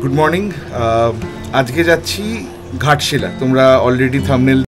Good morning. আজকে যাচ্ছি ঘাটশিলা। তোমরা অলরেডি থাম্বনেল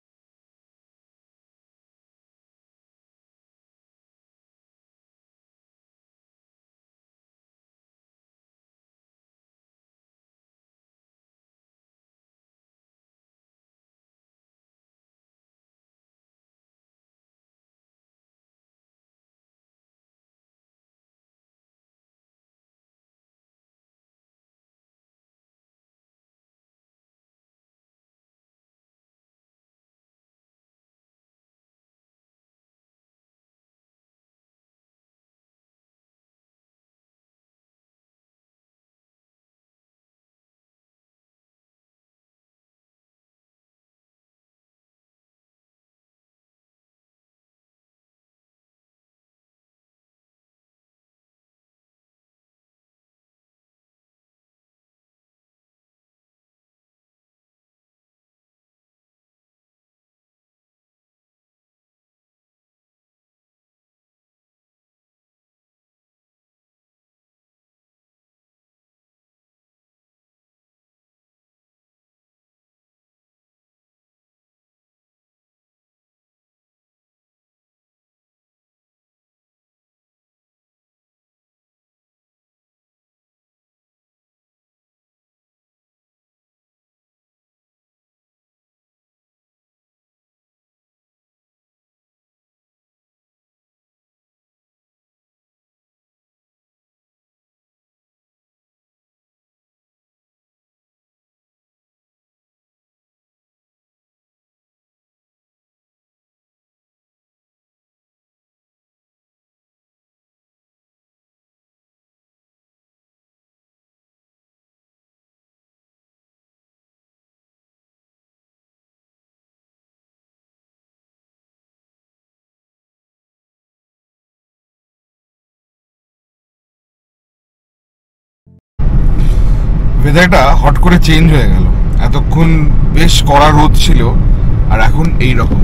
ওয়েদারটা হট করে চেঞ্জ হয়ে গেল। এতক্ষণ বেশ কড়া রোদ ছিল আর এখন এই রকম।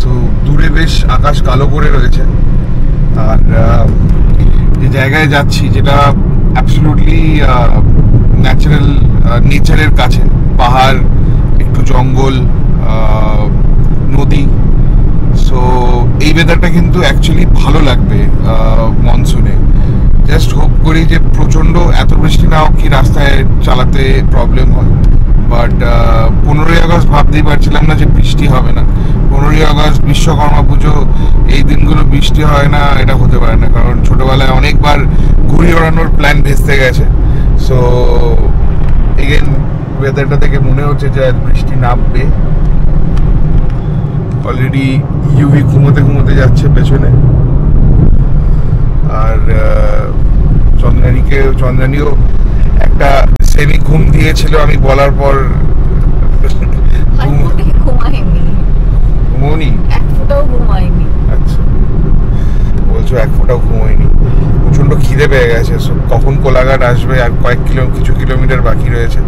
সো দূরে বেশ আকাশ কালো করে রয়েছে। আর যে জায়গায় যাচ্ছি যেটা অ্যাবসলিউটলি ন্যাচারাল, নেচারের কাছে, পাহাড়, একটু জঙ্গল, নদী। সো এই ওয়েদারটা কিন্তু অ্যাকচুয়ালি ভালো লাগবে মনসুনে। জাস্ট হোপ করি যে প্রচণ্ড এত বৃষ্টি না হোক কি রাস্তায় চালাতে প্রবলেম হয়। বাট 15ই আগস্ট ভাবতেই পারছিলাম না যে বৃষ্টি হবে না। 15ই আগস্ট বিশ্বকর্মা পুজো, এই দিনগুলো বৃষ্টি হয় না, এটা হতে পারে না। কারণ ছোটবেলায় অনেকবার ঘুড়ি ওড়ানোর প্ল্যান ভেস্তে গেছে। সো এগেন ওয়েদারটা থেকে মনে হচ্ছে যে বৃষ্টি নামবে। অলরেডি ইউভি ঘুমোতে ঘুমোতে যাচ্ছে পেছনে। আর চন্দ্রানীও একটা সেমি ঘুম দিয়েছিল আমি বলার পর। ঘুমোনি? আচ্ছা, বলছো এক ফোঁটাও ঘুমোয়নি। প্রচন্ড খিদে পেয়ে গেছে। কখন কোলাঘাট আসবে, আর কিছু কিলোমিটার বাকি রয়েছে।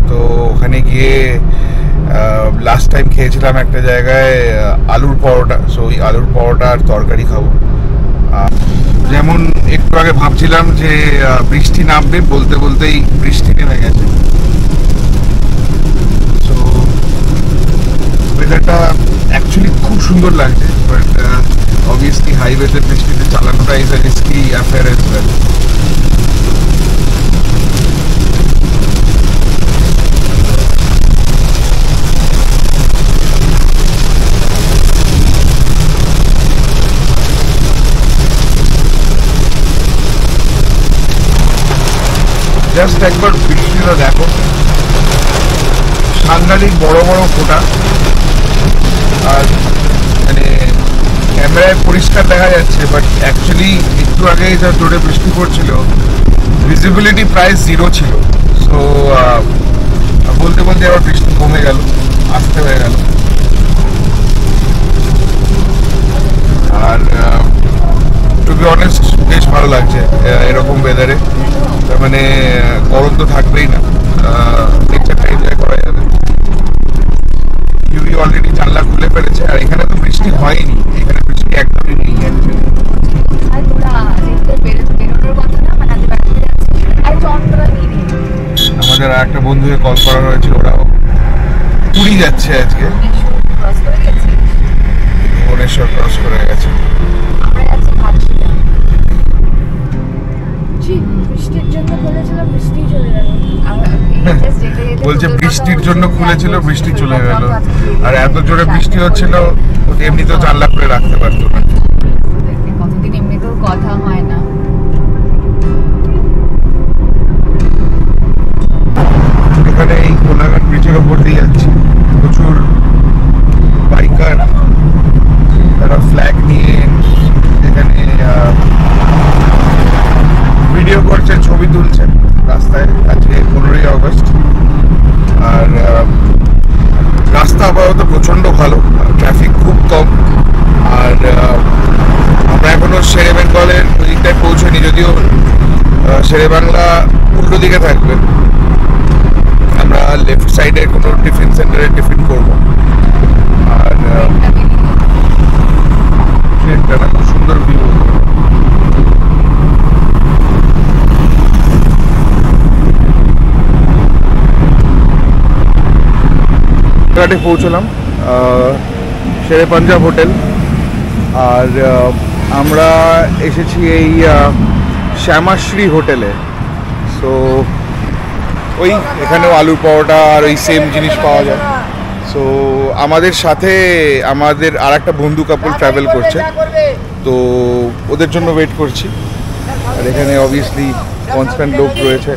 তো ওখানে গিয়ে লাস্ট টাইম খেয়েছিলাম একটা জায়গায় আলুর পরোটা। সো ওই আলুর পরোটা আর তরকারি খাবো। যেমন একটু আগে ভাবছিলাম যে বৃষ্টি নামবে, বলতে বলতেই বৃষ্টি নেমে গেছে। সো ওয়েদারটা অ্যাকচুয়ালি খুব সুন্দর লাগছে। বাট অবভিয়াসলি হাইওয়েতে বৃষ্টিতে চালানোটা is a risky affair as well. Just একবার বৃষ্টিটা দেখো, সাংঘাতিক বড় বড় ফোঁটা। আর মানে ক্যামেরায় পরিষ্কার দেখা যাচ্ছে, বাট অ্যাকচুয়ালি একটু আগে যা জোরে বৃষ্টি পড়ছিল, ভিজিবিলিটি প্রায় 0 ছিল। সো বলতে বলতে আবার বৃষ্টি কমে গেল, আসতে হয়ে গেল। আর টু বি অনেস্ট বেশ ভালো লাগছে এরকম ওয়েদারে। তার মানে গরম তো থাকবেই না, নেচারটা এনজয় করা যাবে। ইউভি অলরেডি জানলা খুলে ফেলেছে। আর এখানে তো বৃষ্টি হয়নি, এখানে বৃষ্টি একদমই নেই। বেরোনোর কথা না, মানে একটা বন্ধুকে কল করা হয়েছিল, ওরাও পুরী যাচ্ছে আজকে, ভুবনেশ্বর ক্রস করে গেছে। বলছে বৃষ্টির জন্য খুলেছিল, বৃষ্টি চলে গেল, আর এত জোরে বৃষ্টি হচ্ছিল এমনি তো জানলা করে রাখতে পারতো না। কতদিন এমনিতেও কথা হয় না। এখানে এই কোলাঘাট ব্রিজের ওপর দিয়ে যাচ্ছি, প্রচুর বাইকার, তারা ফ্ল্যাগ নিয়ে এখানে ভিডিও করছে, ছবি তুলছে রাস্তায়। আজকে 15ই আগস্ট, আর রাস্তা আপাতত প্রচন্ড ভালো, ট্রাফিক খুব কম। আর আমরা এখনো শেরে বেঙ্গলের ওই দিকটায় পৌঁছাইনি, যদিও শেরে বাংলা উল্টো দিকে থাকবে। আমরা লেফট সাইডে কোনো টিফিন সেন্টারে টিফিন করবো। আর ট্রেনটা না খুব সুন্দর ভিউ, ঘাটে পৌঁছলাম, শেরে পাঞ্জাব হোটেল। আর আমরা এসেছি এই শ্যামাশ্রী হোটেলে। সো ওই এখানেও আলুর পরোটা আর ওই সেম জিনিস পাওয়া যায়। সো আমাদের সাথে আমাদের আর একটা বন্ধু কাপল ট্রাভেল করছে, তো ওদের জন্য ওয়েট করছি। আর এখানে অবভিয়াসলি কনস্ট্যান্ট লোক রয়েছে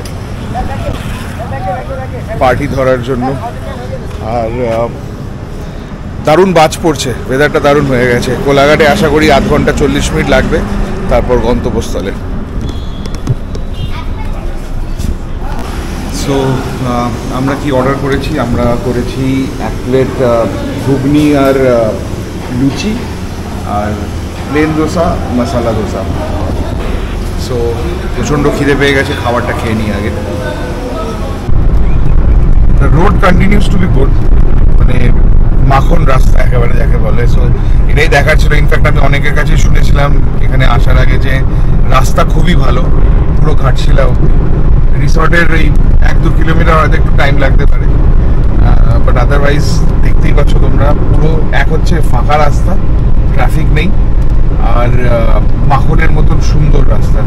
পার্টি ধরার জন্য। আর দারুণ বাজ পড়ছে, ওয়েদারটা দারুণ হয়ে গেছে। কোলাঘাটে আশা করি 8 ঘন্টা 40 মিনিট লাগবে, তারপর গন্তব্যস্থলে। সো আমরা কি অর্ডার করেছি? আমরা করেছি 1 প্লেট ঘুগনি আর লুচি, আর প্লেন দোসা, মশালা দোসা। সো প্রচণ্ড খিদে পেয়ে গেছে, খাবারটা খেয়ে নিই আগে। The road continues to be good, মানে মাখন রাস্তা একেবারে যাকে বলে। সো এটাই দেখার ছিল। ইনফ্যাক্ট আমি অনেকের কাছে শুনেছিলাম এখানে আসার আগে যে রাস্তা খুবই ভালো, পুরো ঘাটশিলা অব্দি। রিসর্টের এই 1-2 কিলোমিটার হয়তো একটু টাইম লাগতে পারে, বাট আদারওয়াইজ দেখতেই পাচ্ছ তোমরা, পুরো এক হচ্ছে ফাঁকা রাস্তা, ট্রাফিক নেই, আর মাখনের মতন সুন্দর রাস্তা।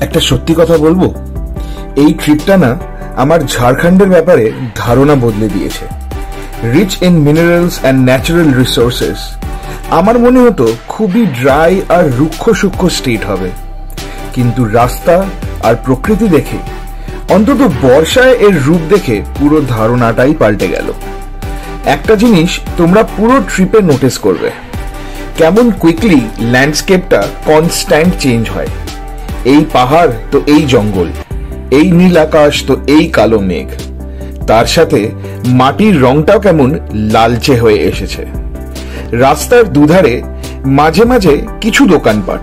একটা সত্যি কথা বলবো, এই ট্রিপটা না আমার ঝাড়খণ্ডের ব্যাপারে ধারণা বদলে দিয়েছে। Rich in minerals and natural resources. আমার মনে হতো খুবই ড্রাই আর রুক্ষ সূক্ষ্ম স্টেট হবে, কিন্তু রাস্তা আর প্রকৃতি দেখে, অন্তত বর্ষায় এর রূপ দেখে পুরো ধারণাটাই পাল্টে গেল। একটা জিনিস তোমরা পুরো ট্রিপে নোটিস করবে, কেমন কুইকলি ল্যান্ডস্কেপটা কনস্ট্যান্ট চেঞ্জ হয়। এই পাহাড় তো এই জঙ্গল, এই নীল আকাশ তো এই কালো মেঘ, তার সাথে মাটির রংটাও কেমন লালচে হয়ে এসেছে। রাস্তার দুধারে মাঝে মাঝে কিছু দোকানপাট,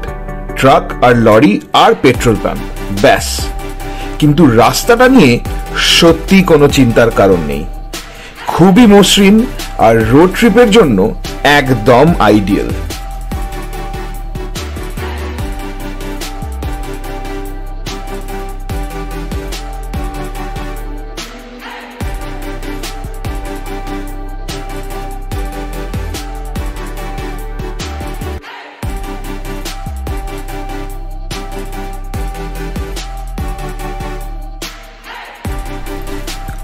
ট্রাক আর লরি আর পেট্রোল পাম্প, ব্যাস। কিন্তু রাস্তাটা নিয়ে সত্যি কোনো চিন্তার কারণ নেই, খুবই মসৃণ আর রোড ট্রিপের জন্য একদম আইডিয়াল।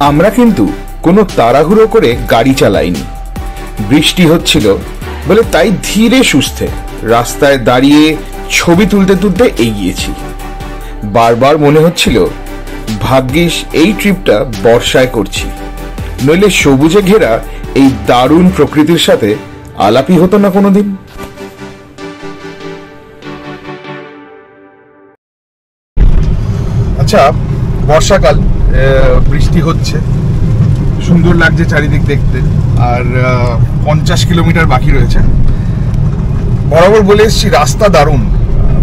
আমরা কিন্তু কোনো তাড়াহুড়ো করে গাড়ি চালাইনি। বৃষ্টি হচ্ছিল বলে তাই ধীরে সুস্থে রাস্তায় দাঁড়িয়ে ছবি তুলতে তুলতে এগিয়েছি। বারবার মনে হচ্ছিল ভাগ্যিস এই ট্রিপটা বর্ষায় করছি, নইলে সবুজে ঘেরা এই দারুণ প্রকৃতির সাথে আলাপই হতো না কোনোদিন। কুয়াশা, বর্ষাকাল, বৃষ্টি হচ্ছে, সুন্দর লাগছে চারিদিক দেখতে। আর 50 কিলোমিটার বাকি রয়েছে। বরাবর বলে এসেছি রাস্তা দারুণ,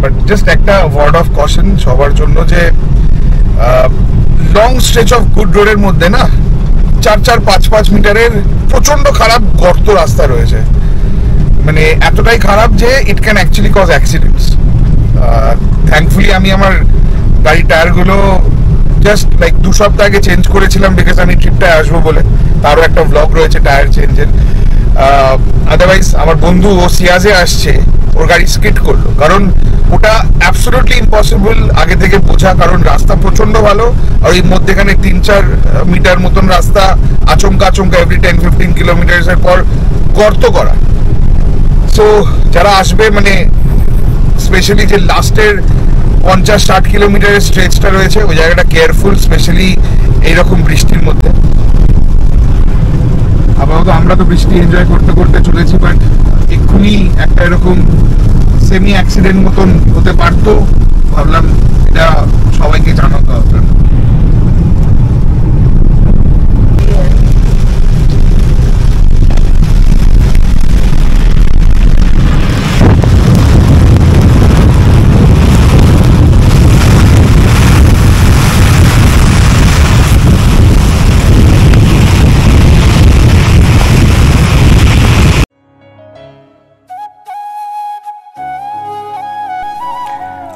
বাট জাস্ট একটা ওয়ার্ড অফ কশন সবার জন্য যে লং স্ট্রেচ অফ গুড রোডের মধ্যে না 4-5 মিটারের প্রচন্ড খারাপ গর্ত রাস্তা রয়েছে। মানে এতটাই খারাপ যে it can actually cause accidents. Thankfully আমি আমার গাড়ির টায়ারগুলো জাস্ট লাইক 2 সপ্তাহ আগে চেঞ্জ করেছিলাম, বিকজ আমি ট্রিপটায় আসবো বলে। তারও একটা ব্লগ রয়েছে টায়ার চেঞ্জের। আদারওয়াইজ আমার বন্ধু ও সিয়াজে আসছে, ওর গাড়ি স্কিড করলো, কারণ ওটা অ্যাবসলিউটলি ইম্পসিবল আগে থেকে বোঝা, কারণ রাস্তা প্রচন্ড ভালো আর এর মধ্যেখানে 3-4 মিটার মতন রাস্তা আচমকা এভরি 10-15 কিলোমিটার পর গর্ত করা। সো যারা আসবে, মানে স্পেশালি যে লাস্টের 50-60 কিলোমিটারের স্ট্রেচটা রয়েছে, ওই জায়গাটা কেয়ারফুল, স্পেশালি এইরকম বৃষ্টির মধ্যে। আপাতত আমরা তো বৃষ্টি এনজয় করতে করতে চলেছি, বাট এক্ষুনি একটা এরকম সেমি অ্যাক্সিডেন্ট মতন হতে পারতো, ভাবলাম এটা সবাইকে জানাতে হবে।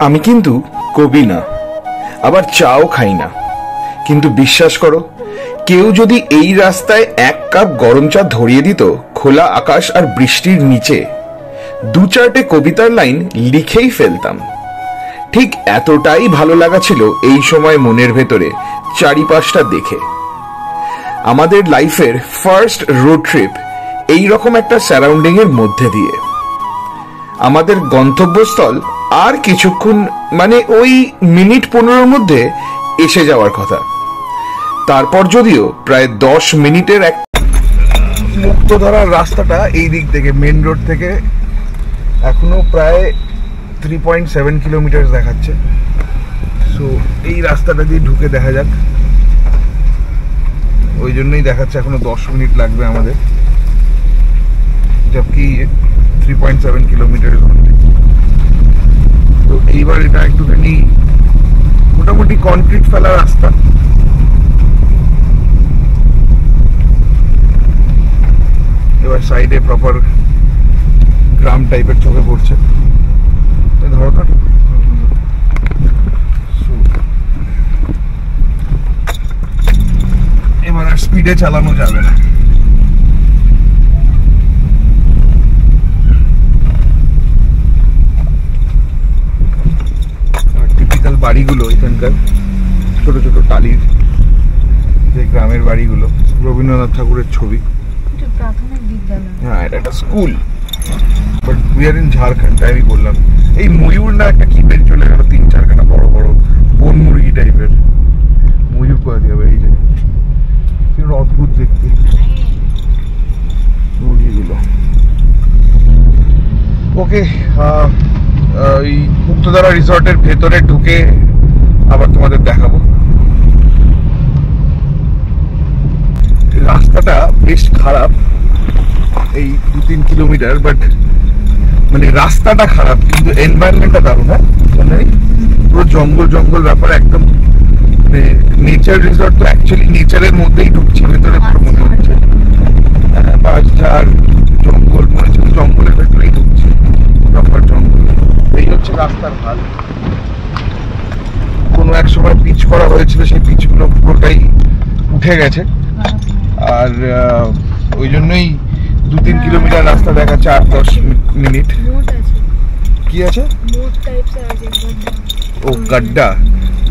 আমি কিন্তু কবি না, আবার চাও খাই না, কিন্তু বিশ্বাস করো, কেউ যদি এই রাস্তায় 1 কাপ গরম চা ধরিয়ে দিত খোলা আকাশ আর বৃষ্টির নিচে, 2-4টে কবিতার লাইন লিখেই ফেলতাম। ঠিক এতটাই ভালো লাগা ছিল এই সময় মনের ভেতরে চারিপাশটা দেখে। আমাদের লাইফের ফার্স্ট রোড ট্রিপ এইরকম একটা সারাউন্ডিং এর মধ্যে দিয়ে। আমাদের গন্তব্যস্থল আর কিছুক্ষণ, মানে ওই মিনিট 15 মধ্যে এসে যাওয়ার কথা। তারপর যদিও প্রায় 10 মিনিটের এক মুক্তধারার রাস্তাটা এই দিক থেকে মেন রোড থেকে এখনো প্রায় 3.7 কিলোমিটার দেখাচ্ছে। সো এই রাস্তাটা দিয়ে ঢুকে দেখা যাক। ওই জন্যই দেখাচ্ছে এখনো 10 মিনিট লাগবে আমাদের, জবকি 3.7 কিলোমিটার। তো এইবার এটা একটুখানি মোটামুটি কনক্রিট ফেলা রাস্তা। এবার সাইডে প্রপার গ্রাম টাইপের চোখে পড়ছে। ধরো না, এবার আর স্পিডে চালানো যাবে না। টিপিক্যাল বাড়িগুলো এখানকার ছোট ছোট টালির যে গ্রামের বাড়িগুলো, রবীন্দ্রনাথ ঠাকুরের ছবি। হ্যাঁ, এটা একটা school, but we are in Jharkhand. আমি বললাম এই ময়ূর না একটা কি বের চলে গেল, 3-4 খানা বড় বড় বন মুরগি টাইপের ময়ূর করে দিয়ে এই যে অদ্ভুত দেখতে মুরগিগুলো। ওকে, এই মুক্তধারা রিসর্টের ভেতরে ঢুকে আবার তোমাদের দেখাবো। রাস্তাটা বেশ খারাপ, এই 2-3 কিলোমিটার, বাট মানে রাস্তাটা খারাপ কিন্তু এনভায়রনমেন্টটা দারুণ। হ্যাঁ, মানে পুরো জঙ্গল জঙ্গল ব্যাপার একদম। মানে নেচার রিসর্ট তো অ্যাকচুয়ালি নেচারের মধ্যেই ঢুকছি ভেতরে, পুরো মনে হচ্ছে বাঁশঝাড় জঙ্গল, মনে হচ্ছে জঙ্গলের ভেতরেই ঢুকছি, প্রপার জঙ্গল। এই হচ্ছে রাস্তার হাল। কোনো এক সময় পিচ করা হয়েছিল, সেই পিচগুলো পুরোটাই উঠে গেছে, আর ওই জন্যই 2-3 কিলোমিটার রাস্তা দেখাচ্ছে 8-10 মিনিট। কি আছে? ও গাড্ডা,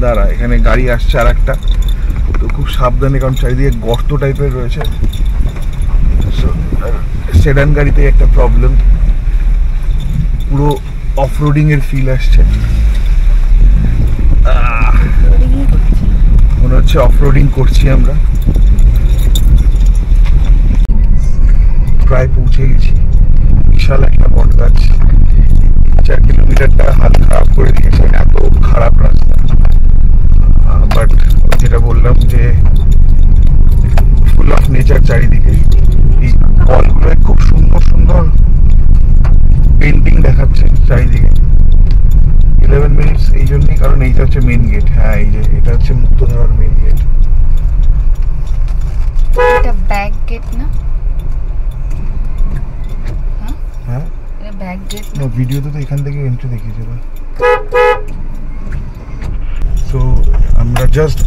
দাঁড়া, এখানে গাড়ি আসছে আর একটা, তো খুব সাবধানে, কারণ চারিদিকে গর্ত টাইপের রয়েছে। সেডান গাড়িতে একটা প্রবলেম, পুরো অফরোডিং এর ফিল আসছে, মনে হচ্ছে অফরোডিং করছি আমরা। প্রায় পৌঁছে গেছি। বিশাল একটা বট গাছ, 4 কিলোমিটারটা হাত খারাপ করে দিয়েছে, এত খারাপ রাস্তা। এইটা হচ্ছে মেন গেট। হ্যাঁ, এই যে এটা হচ্ছে মুক্তধারার মেন গেট। এটা ব্যাক গেট না? হ্যাঁ, এটা ব্যাক গেট না, ভিডিওতে তো এখান থেকে এন্ট্রি দেখিয়েছিল। সো আমরা জাস্ট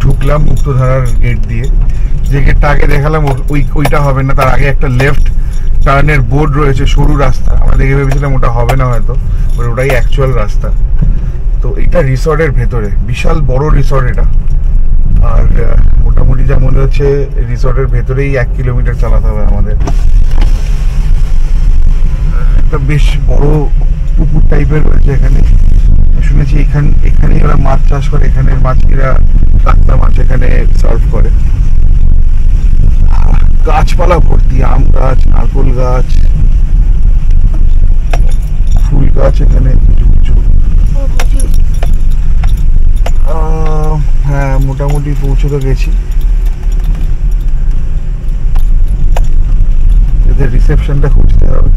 ঢুকলাম মুক্তধারার গেট দিয়ে। যে গেটটা আগে দেখালাম ওইটা হবে না, তার আগে একটা লেফট টার্নের বোর্ড রয়েছে, সরু রাস্তা। আমরা দেখে ভেবেছিলাম ওটা হবে না হয়তো, ওটাই অ্যাকচুয়াল রাস্তা। তো এটা রিসর্টের ভেতরে, বিশাল বড় রিসর্ট এটা। আর মোটামুটি যা মনে হচ্ছে রিসর্টের ভেতরেই 1 কিলোমিটার চালাতে হবে আমাদের। একটা বেশ বড় পুকুর টাইপের রয়েছে এখানে। শুনেছি এখানেই ওরা মাছ চাষ করে, এখানের মাছিরা কাতলা মাছ এখানে সার্ভ করে। গাছপালা ভর্তি, আম গাছ, নারকোল গাছ, ফুল গাছ এখানে কিছু। হ্যাঁ, মোটামুটি পৌঁছে তো গেছি। এদের রিসেপশনটা খুঁজতে হবে।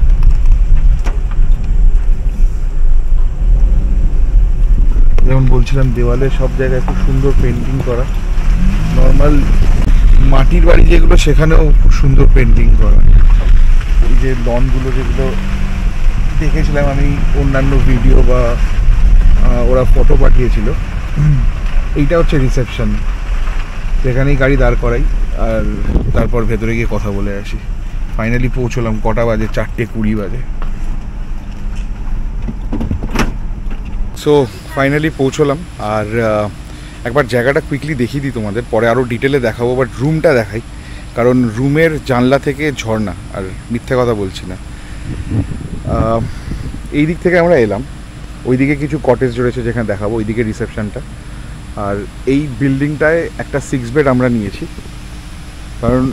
যেমন বলছিলাম, দেওয়ালে সব জায়গায় খুব সুন্দর পেন্টিং করা। নর্মাল মাটির বাড়ি যেগুলো, সেখানেও খুব সুন্দর পেন্টিং করা। এই যে লনগুলো যেগুলো দেখেছিলাম আমি অন্যান্য ভিডিও বা ওরা ফটো পাঠিয়েছিল, এইটা হচ্ছে রিসেপশন। যেখানেই গাড়ি দাঁড় করাই আর তারপর ভেতরে গিয়ে কথা বলে আসি। ফাইনালি পৌঁছলাম। কটা বাজে? 4:20 বাজে। সো ফাইনালি পৌঁছলাম। আর একবার জায়গাটা কুইকলি দেখিয়ে দিই তোমাদের, পরে আরও ডিটেলে দেখাবো। বাট রুমটা দেখাই, কারণ রুমের জানলা থেকে ঝর্ণা, আর মিথ্যে কথা বলছি না। এই দিক থেকে আমরা এলাম, ওইদিকে কিছু কটেজ রয়েছে যেখানে দেখাবো, ওইদিকে রিসেপশনটা। আর এই বিল্ডিংটায় একটা 6 বেড আমরা নিয়েছি, কারণ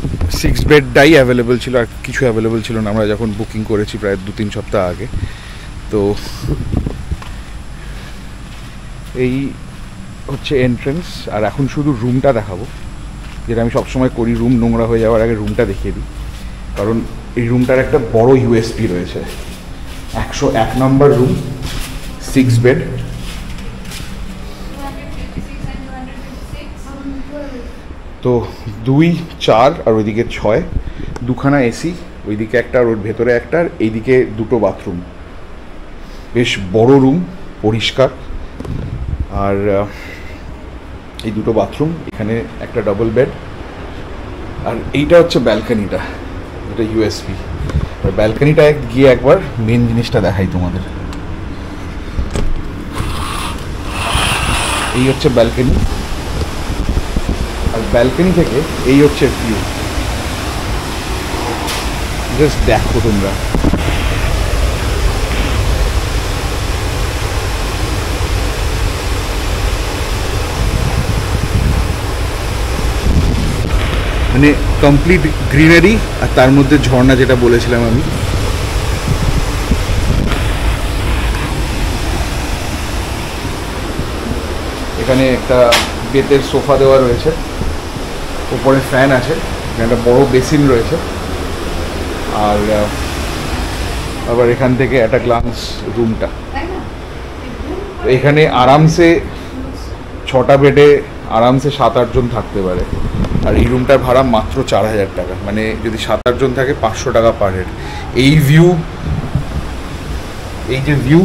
6 বেডটাই অ্যাভেলেবেল ছিল, আর কিছু অ্যাভেলেবেল ছিল না আমরা যখন বুকিং করেছি প্রায় 2-3 সপ্তাহ আগে। তো এই হচ্ছে এন্ট্রেন্স। আর এখন শুধু রুমটা দেখাবো, যেটা আমি সবসময় করি, রুম নোংরা হয়ে যাওয়ার আগে রুমটা দেখিয়ে দিই। কারণ এই রুমটার একটা বড় ইউএসপি রয়েছে। 101 নম্বর রুম, 6 বেড। তো 2, 4 আর ওইদিকে 6, দুখানা এসি, ওইদিকে একটা আর ওর ভেতরে একটা, আর এইদিকে 2টো বাথরুম। বেশ বড় রুম, পরিষ্কার। আর এই 2টো বাথরুম, এখানে একটা ডাবল বেড। আর এইটা হচ্ছে ব্যালকনিটা, এটা ইউএসপি। আর ব্যালকনিটা গিয়ে একবার মেন জিনিসটা দেখাই তোমাদের। এই হচ্ছে ব্যালকনি, আর ব্যালকনি থেকে এই হচ্ছে ভিউ। জাস্ট দেখো তোমরা। মানে কমপ্লিট গ্রিনারি, আর তার মধ্যে ঝর্ণা, যেটা বলেছিলাম আমি। এখানে একটা বেতের সোফা দেওয়া রয়েছে, উপরে ফ্যান আছে, এখানে একটা বড় বেসিন রয়েছে। আর আবার এখান থেকে একটা গ্লান্স রুমটা। এখানে আরামসে 6টা বেডে আরামসে 7-8 জন থাকতে পারে। আর এই রুমটার ভাড়া মাত্র 4000 টাকা, মানে যদি 7-8 জন থাকে 500 টাকা পার হেড। এই ভিউ, এই যে ভিউ,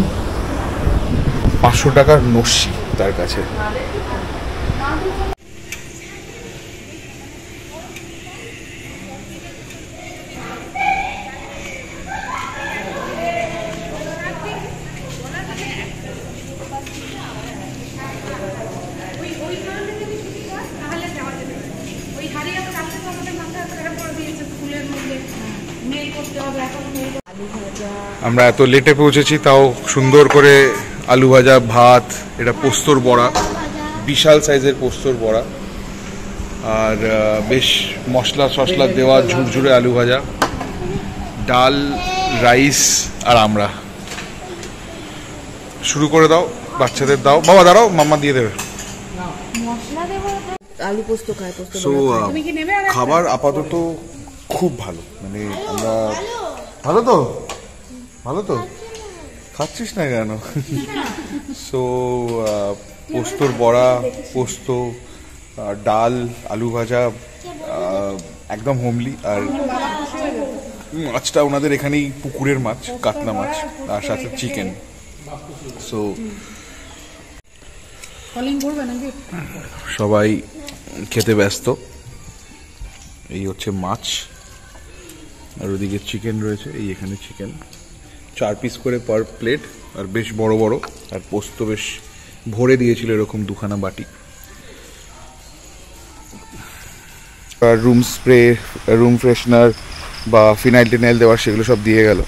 500 টাকার নস্যি তার কাছে। আমরা এত লেটে পৌঁছেছি, তাও সুন্দর করে আলু ভাজা, ভাত, এটা পোস্তর বড়া, বিশাল সাইজের পোস্তর বড়া। আর বেশ মশলা সশলা দেওয়া ঝুরঝুরে আলু ভাজা, ডাল, রাইস। আর আমরা শুরু করে দাও, বাচ্চাদের দাও। বাবা দাঁড়াও, মাম্মা দিয়ে দেবে। সো খাবার আপাতত খুব ভালো, মানে আমরা ভালো তো খাচ্ছিস না কেন? সো পোস্তর বড়া, পোস্ত, ডাল, আলু ভাজা, একদম হোমলি। আর মাছটা ওনাদের এখানেই পুকুরের মাছ, কাতলা মাছ, আর সাথে চিকেন। সো সবাই খেতে ব্যস্ত। এই হচ্ছে মাছ, আর ওদিকে চিকেন রয়েছে। এই এখানে চিকেন 4 পিস করে পার প্লেট, আর বেশ বড় বড়। আর পোস্ত বেশ ভরে দিয়েছিল এরকম 2খানা বাটি। রুম স্প্রে, রুম ফ্রেশনার বা ফিনাইল টিনাইল দেওয়ার সেগুলো সব দিয়ে গেল।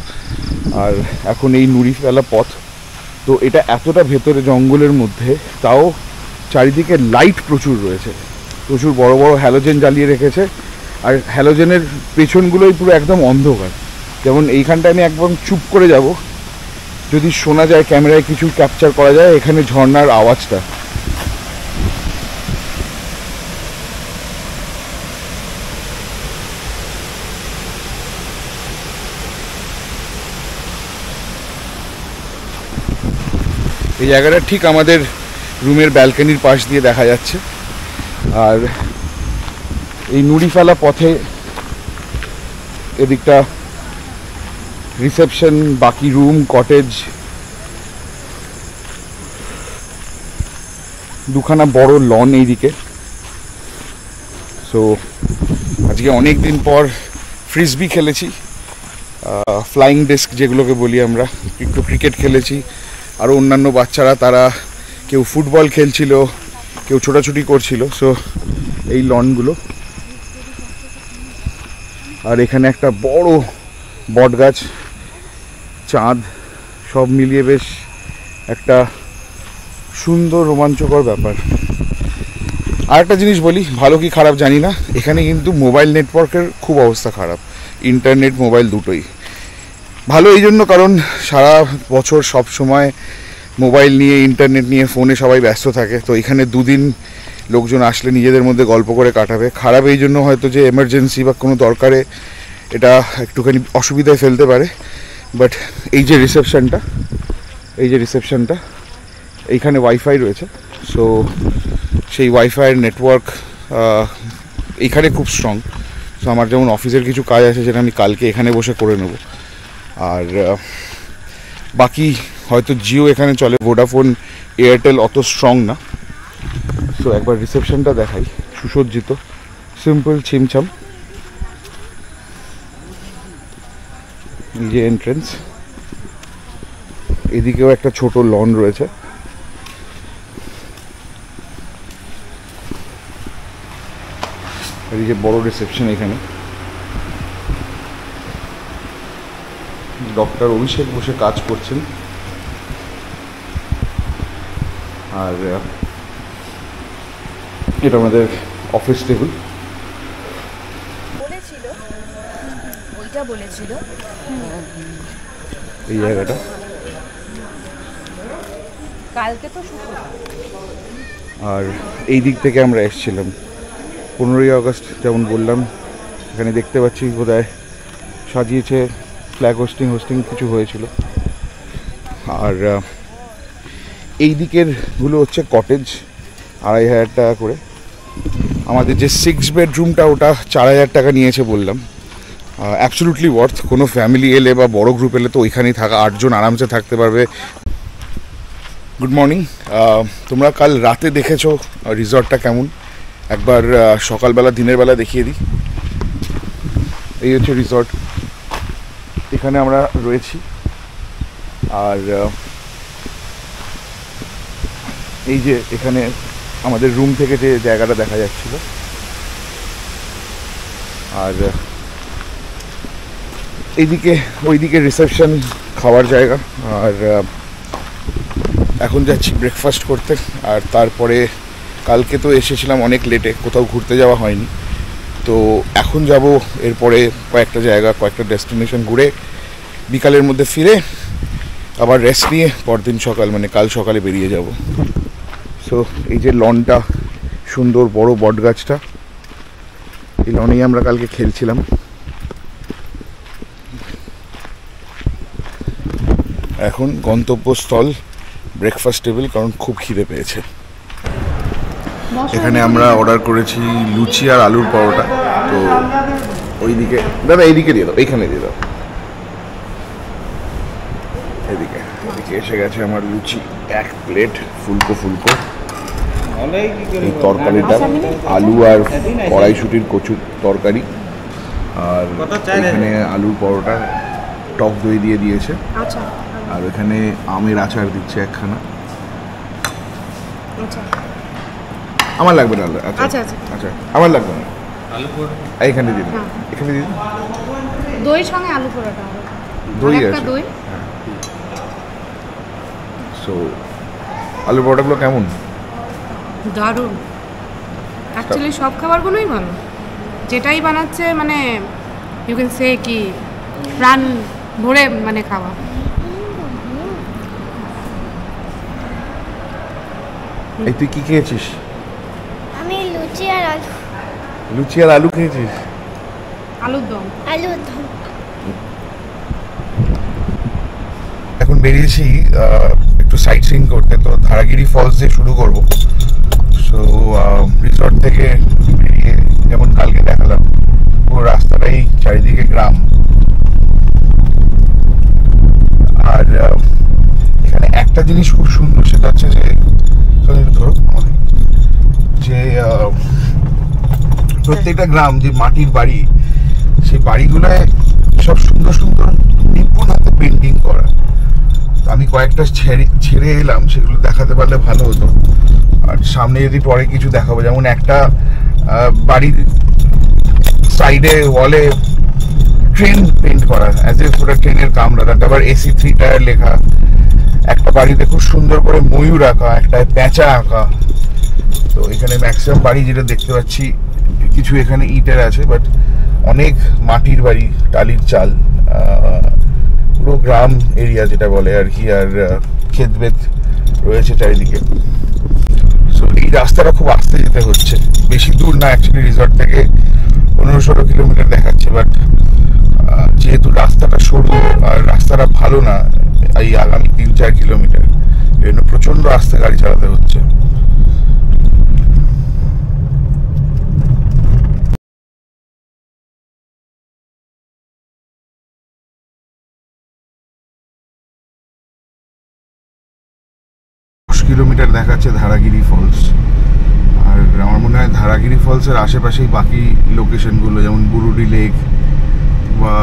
আর এখন এই নুড়ি ফেলা পথ, তো এটা এতটা ভেতরে জঙ্গলের মধ্যে, তাও চারিদিকে লাইট প্রচুর রয়েছে, প্রচুর বড় বড় হ্যালোজেন জ্বালিয়ে রেখেছে। আর হ্যালোজেনের পেছনগুলোই পুরো একদম অন্ধকার। যেমন এইখানটায় আমি একদম চুপ করে যাব, যদি শোনা যায় ক্যামেরায় কিছু ক্যাপচার করা যায় এখানে ঝর্ণার আওয়াজটা। এই জায়গাটা ঠিক আমাদের রুমের ব্যালকনির পাশ দিয়ে দেখা যাচ্ছে। আর এই নুড়ি ফেলা পথে এদিকটা রিসেপশন, বাকি রুম, কটেজ, 2খানা বড় লন এইদিকে। সো আজকে অনেক দিন পর ফ্রিসবি খেলেছি, ফ্লাইং ডিস্ক যেগুলোকে বলি আমরা, একটু ক্রিকেট খেলেছি। আরও অন্যান্য বাচ্চারা তারা কেউ ফুটবল খেলছিল, কেউ ছোটাছুটি করছিল। সো এই লনগুলো, আর এখানে একটা বড় বট গাছ, চাঁদ, সব মিলিয়ে বেশ একটা সুন্দর রোমাঞ্চকর ব্যাপার। আর একটা জিনিস বলি, ভালো কি খারাপ জানি না, এখানে কিন্তু মোবাইল নেটওয়ার্কের খুব অবস্থা খারাপ। ইন্টারনেট, মোবাইল দুটোই ভালো এই জন্য, কারণ সারা বছর সব সময় মোবাইল নিয়ে, ইন্টারনেট নিয়ে, ফোনে সবাই ব্যস্ত থাকে। তো এখানে 2 দিন লোকজন আসলে নিজেদের মধ্যে গল্প করে কাটাবে। খারাপ এই জন্য হয়তো যে এমার্জেন্সি বা কোনো দরকারে এটা একটুখানি অসুবিধায় ফেলতে পারে। বাট এই যে রিসেপশনটা, এইখানে ওয়াইফাই রয়েছে। সো সেই ওয়াইফাইয়ের নেটওয়ার্ক এইখানে খুব স্ট্রং। সো আমার যেমন অফিসের কিছু কাজ আছে যেটা আমি কালকে এখানে বসে করে নেব। আর বাকি হয়তো জিও এখানে চলে, ভোডাফোন, এয়ারটেল অত স্ট্রং না। সো একবার রিসেপশনটা দেখাই, সুসজ্জিত, সিম্পল, ছিমছাম। এই যে এন্ট্রেন্স, এদিকেও একটা ছোট লন রয়েছে। এই যে বড় রিসেপশন, এখানে ডক্টর অভিষেক বসে কাজ করছেন। আর এটা আমাদের অফিস টেবিল। বলেছিল এই জায়গাটা কালকে তো শুক্রবার। আর এই দিক থেকে আমরা এসেছিলাম 15ই আগস্ট, যেমন বললাম। এখানে দেখতে পাচ্ছি বোধহয় সাজিয়েছে, ফ্ল্যাগ হোস্টিং কিছু হয়েছিল। আর এই দিকের গুলো হচ্ছে কটেজ, 2500 টাকা করে। আমাদের যে 6 বেডরুমটা ওটা 4000 টাকা নিয়েছে বললাম। Absolutely worth. কোনো ফ্যামিলি এলে বা বড় গ্রুপ এলে তো ওইখানেই থাকা, 8 জন আরামসে থাকতে পারবে। Good morning. তোমরা কাল রাতে দেখেছো রিসর্টটা কেমন, একবার সকালবেলা দিনের বেলা দেখিয়ে দিই। এই হচ্ছে রিসর্ট, এখানে আমরা রয়েছি। আর এই যে এখানে আমাদের রুম থেকে যে জায়গাটা দেখা যাচ্ছিল, আর এইদিকে ওইদিকে রিসেপশন, খাওয়ার জায়গা। আর এখন যাচ্ছি ব্রেকফাস্ট করতে। আর তারপরে কালকে তো এসেছিলাম অনেক লেটে, কোথাও ঘুরতে যাওয়া হয়নি। তো এখন যাব এরপরে কয়েকটা জায়গা, কয়েকটা ডেস্টিনেশন ঘুরে বিকালের মধ্যে ফিরে আবার রেস্ট নিয়ে পরদিন সকাল, মানে কাল সকালে বেরিয়ে যাব। সো এই যে লনটা, সুন্দর বড় বট গাছটা, এই লনেই আমরা কালকে খেলছিলাম। এখন গন্তব্যস্থল ব্রেকফাস্ট টেবিল, কারণ খুব খিদে পেয়েছে। এখানে আমরা অর্ডার করেছি লুচি আর আলুর পরোটা। তো ওইদিকে দাদা, এইদিকে দিয়ে দাও, এইখানে দিয়ে দাও, এদিকে এসে গেছে আমার লুচি 1 প্লেট ফুলকো ফুলকো। এই তরকারিটা আলু আর কড়াইশুটির কচুর তরকারি, আর এখানে আলুর পরোটা টক দই দিয়ে দিয়েছে, আর এখানে আমের আচার দিচ্ছে একখানা। আমার লাগবে না, আচ্ছা আচ্ছা আমার লাগবে না, এখানে দিন, এখানে দিন দই সঙ্গে আলু পরোটা, দই আছে। সো আলু পরোটাগুলো কেমন? দারুণ। অ্যাকচুয়ালি সব খাবারগুলোই ভালো, যেটাই বানাচ্ছে মানে ইউ ক্যান সে কি প্রাণ ভরে মানে খাওয়া। এই তুই কি খেয়েছিস? আমি লুচি আর আলু। লুচি আর আলু খেয়েছিস? আলুর দম। আলুর দম। এখন বেরিয়েছি একটু সাইট সিইং করতে, তো ধারাগিরি ফলস দিয়ে শুরু করব। সো রিসর্ট থেকে বেরিয়ে যেমন কালকে দেখালাম, পুরো রাস্তাটাই চারিদিকে গ্রাম। আর এখানে একটা জিনিস খুব সুন্দর, সেটা হচ্ছে যে ধরো যে প্রত্যেকটা গ্রাম যে মাটির বাড়ি, সেই বাড়িগুলোয় সব সুন্দর সুন্দর নিপুণ হাতে পেন্টিং করা। আমি কয়েকটা ছেড়ে এলাম, সেগুলো দেখাতে পারলে ভালো হতো। আর সামনে যদি পরে কিছু দেখাবো, যেমন একটা বাড়ির সাইডে ওয়ালে ট্রেন পেন্ট করা, অ্যাজ এ পুরো ট্রেনের কামরা, তারপর আবার AC3 টায়ার লেখা। একটা বাড়িতে খুব সুন্দর করে ময়ূর আঁকা, একটা প্যাঁচা আঁকা। তো এখানে ম্যাক্সিমাম বাড়ি যেটা দেখতে পাচ্ছি, কিছু এখানে ইটের আছে, বাট অনেক মাটির বাড়ি, টালির চাল, পুরো গ্রাম এরিয়া যেটা বলে আর কি। আর ক্ষেতবেত রয়েছে চারিদিকে। সো এই রাস্তাটা খুব আস্তে যেতে হচ্ছে, বেশি দূর না অ্যাকচুয়ালি, রিসর্ট থেকে 15-16 কিলোমিটার দেখাচ্ছে, বাট যেহেতু রাস্তাটা সরু আর রাস্তাটা ভালো না, এই আগামী 3-4 কিলোমিটার এই জন্য প্রচন্ড আস্তে গাড়ি চালাতে হচ্ছে। কিলোমিটার দেখাচ্ছে ধারাগিরি ফলস। আর আমার মনে হয় ধারাগিরি ফলসের আশেপাশেই বাকি লোকেশনগুলো, যেমন বুরুডি লেক বা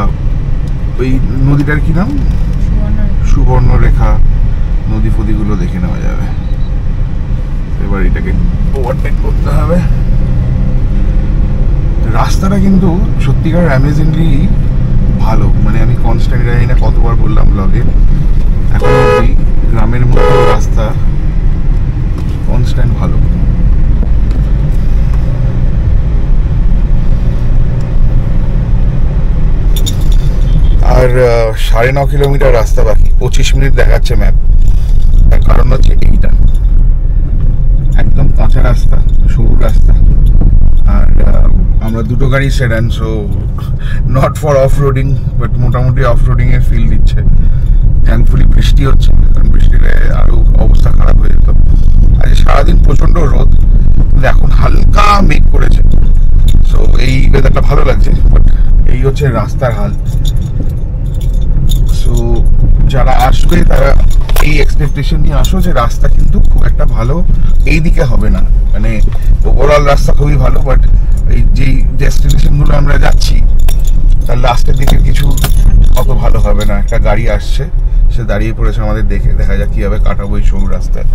ওই নদীটার কি নাম, সুবর্ণরেখা নদী ফদিগুলো দেখে নেওয়া যাবে। এবার এটাকে ওভারটেক করতে হবে। রাস্তাটা কিন্তু সত্যিকার অ্যামেজিংলি ভালো, মানে আমি কনস্ট্যান্ট জানি না কতবার বললাম ব্লগে, এখন অব্দি গ্রামের মধ্যে রাস্তা কনস্ট্যান্ট ভালো। আর 9.5 কিলোমিটার রাস্তা বাকি, 25 মিনিট দেখাচ্ছে ম্যাপ। তার কারণ হচ্ছে এইটা একদম কাঁচা রাস্তা, সরু রাস্তা। আর আমরা দুটো গাড়ি sedan, so not for off roading, but মোটামুটি অফ রোডিং এর ফিল দিচ্ছে। থ্যাঙ্কফুলি বৃষ্টি হচ্ছে, কারণ বৃষ্টিতে আরো অবস্থা খারাপ হয়ে যেত। আজ সারাদিন প্রচন্ড রোদ, কিন্তু এখন হালকা মেঘ করেছে, সো এই ওয়েদারটা ভালো লাগছে। বাট এই হচ্ছে রাস্তার হাল। সো যারা আসবে তারা এই এক্সপেকটেশন নিয়ে আসো যে রাস্তা কিন্তু খুব একটা ভালো এই দিকে হবে না, মানে ওভারঅল রাস্তা খুবই ভালো, বাট এই যেই ডেস্টিনেশনগুলো আমরা যাচ্ছি তার লাস্টের দিকে কিছু অত ভালো হবে না। একটা গাড়ি আসছে, সে দাঁড়িয়ে পড়েছে আমাদের দেখে, দেখা যাক কিভাবে কাটাবো এই সরু রাস্তায়।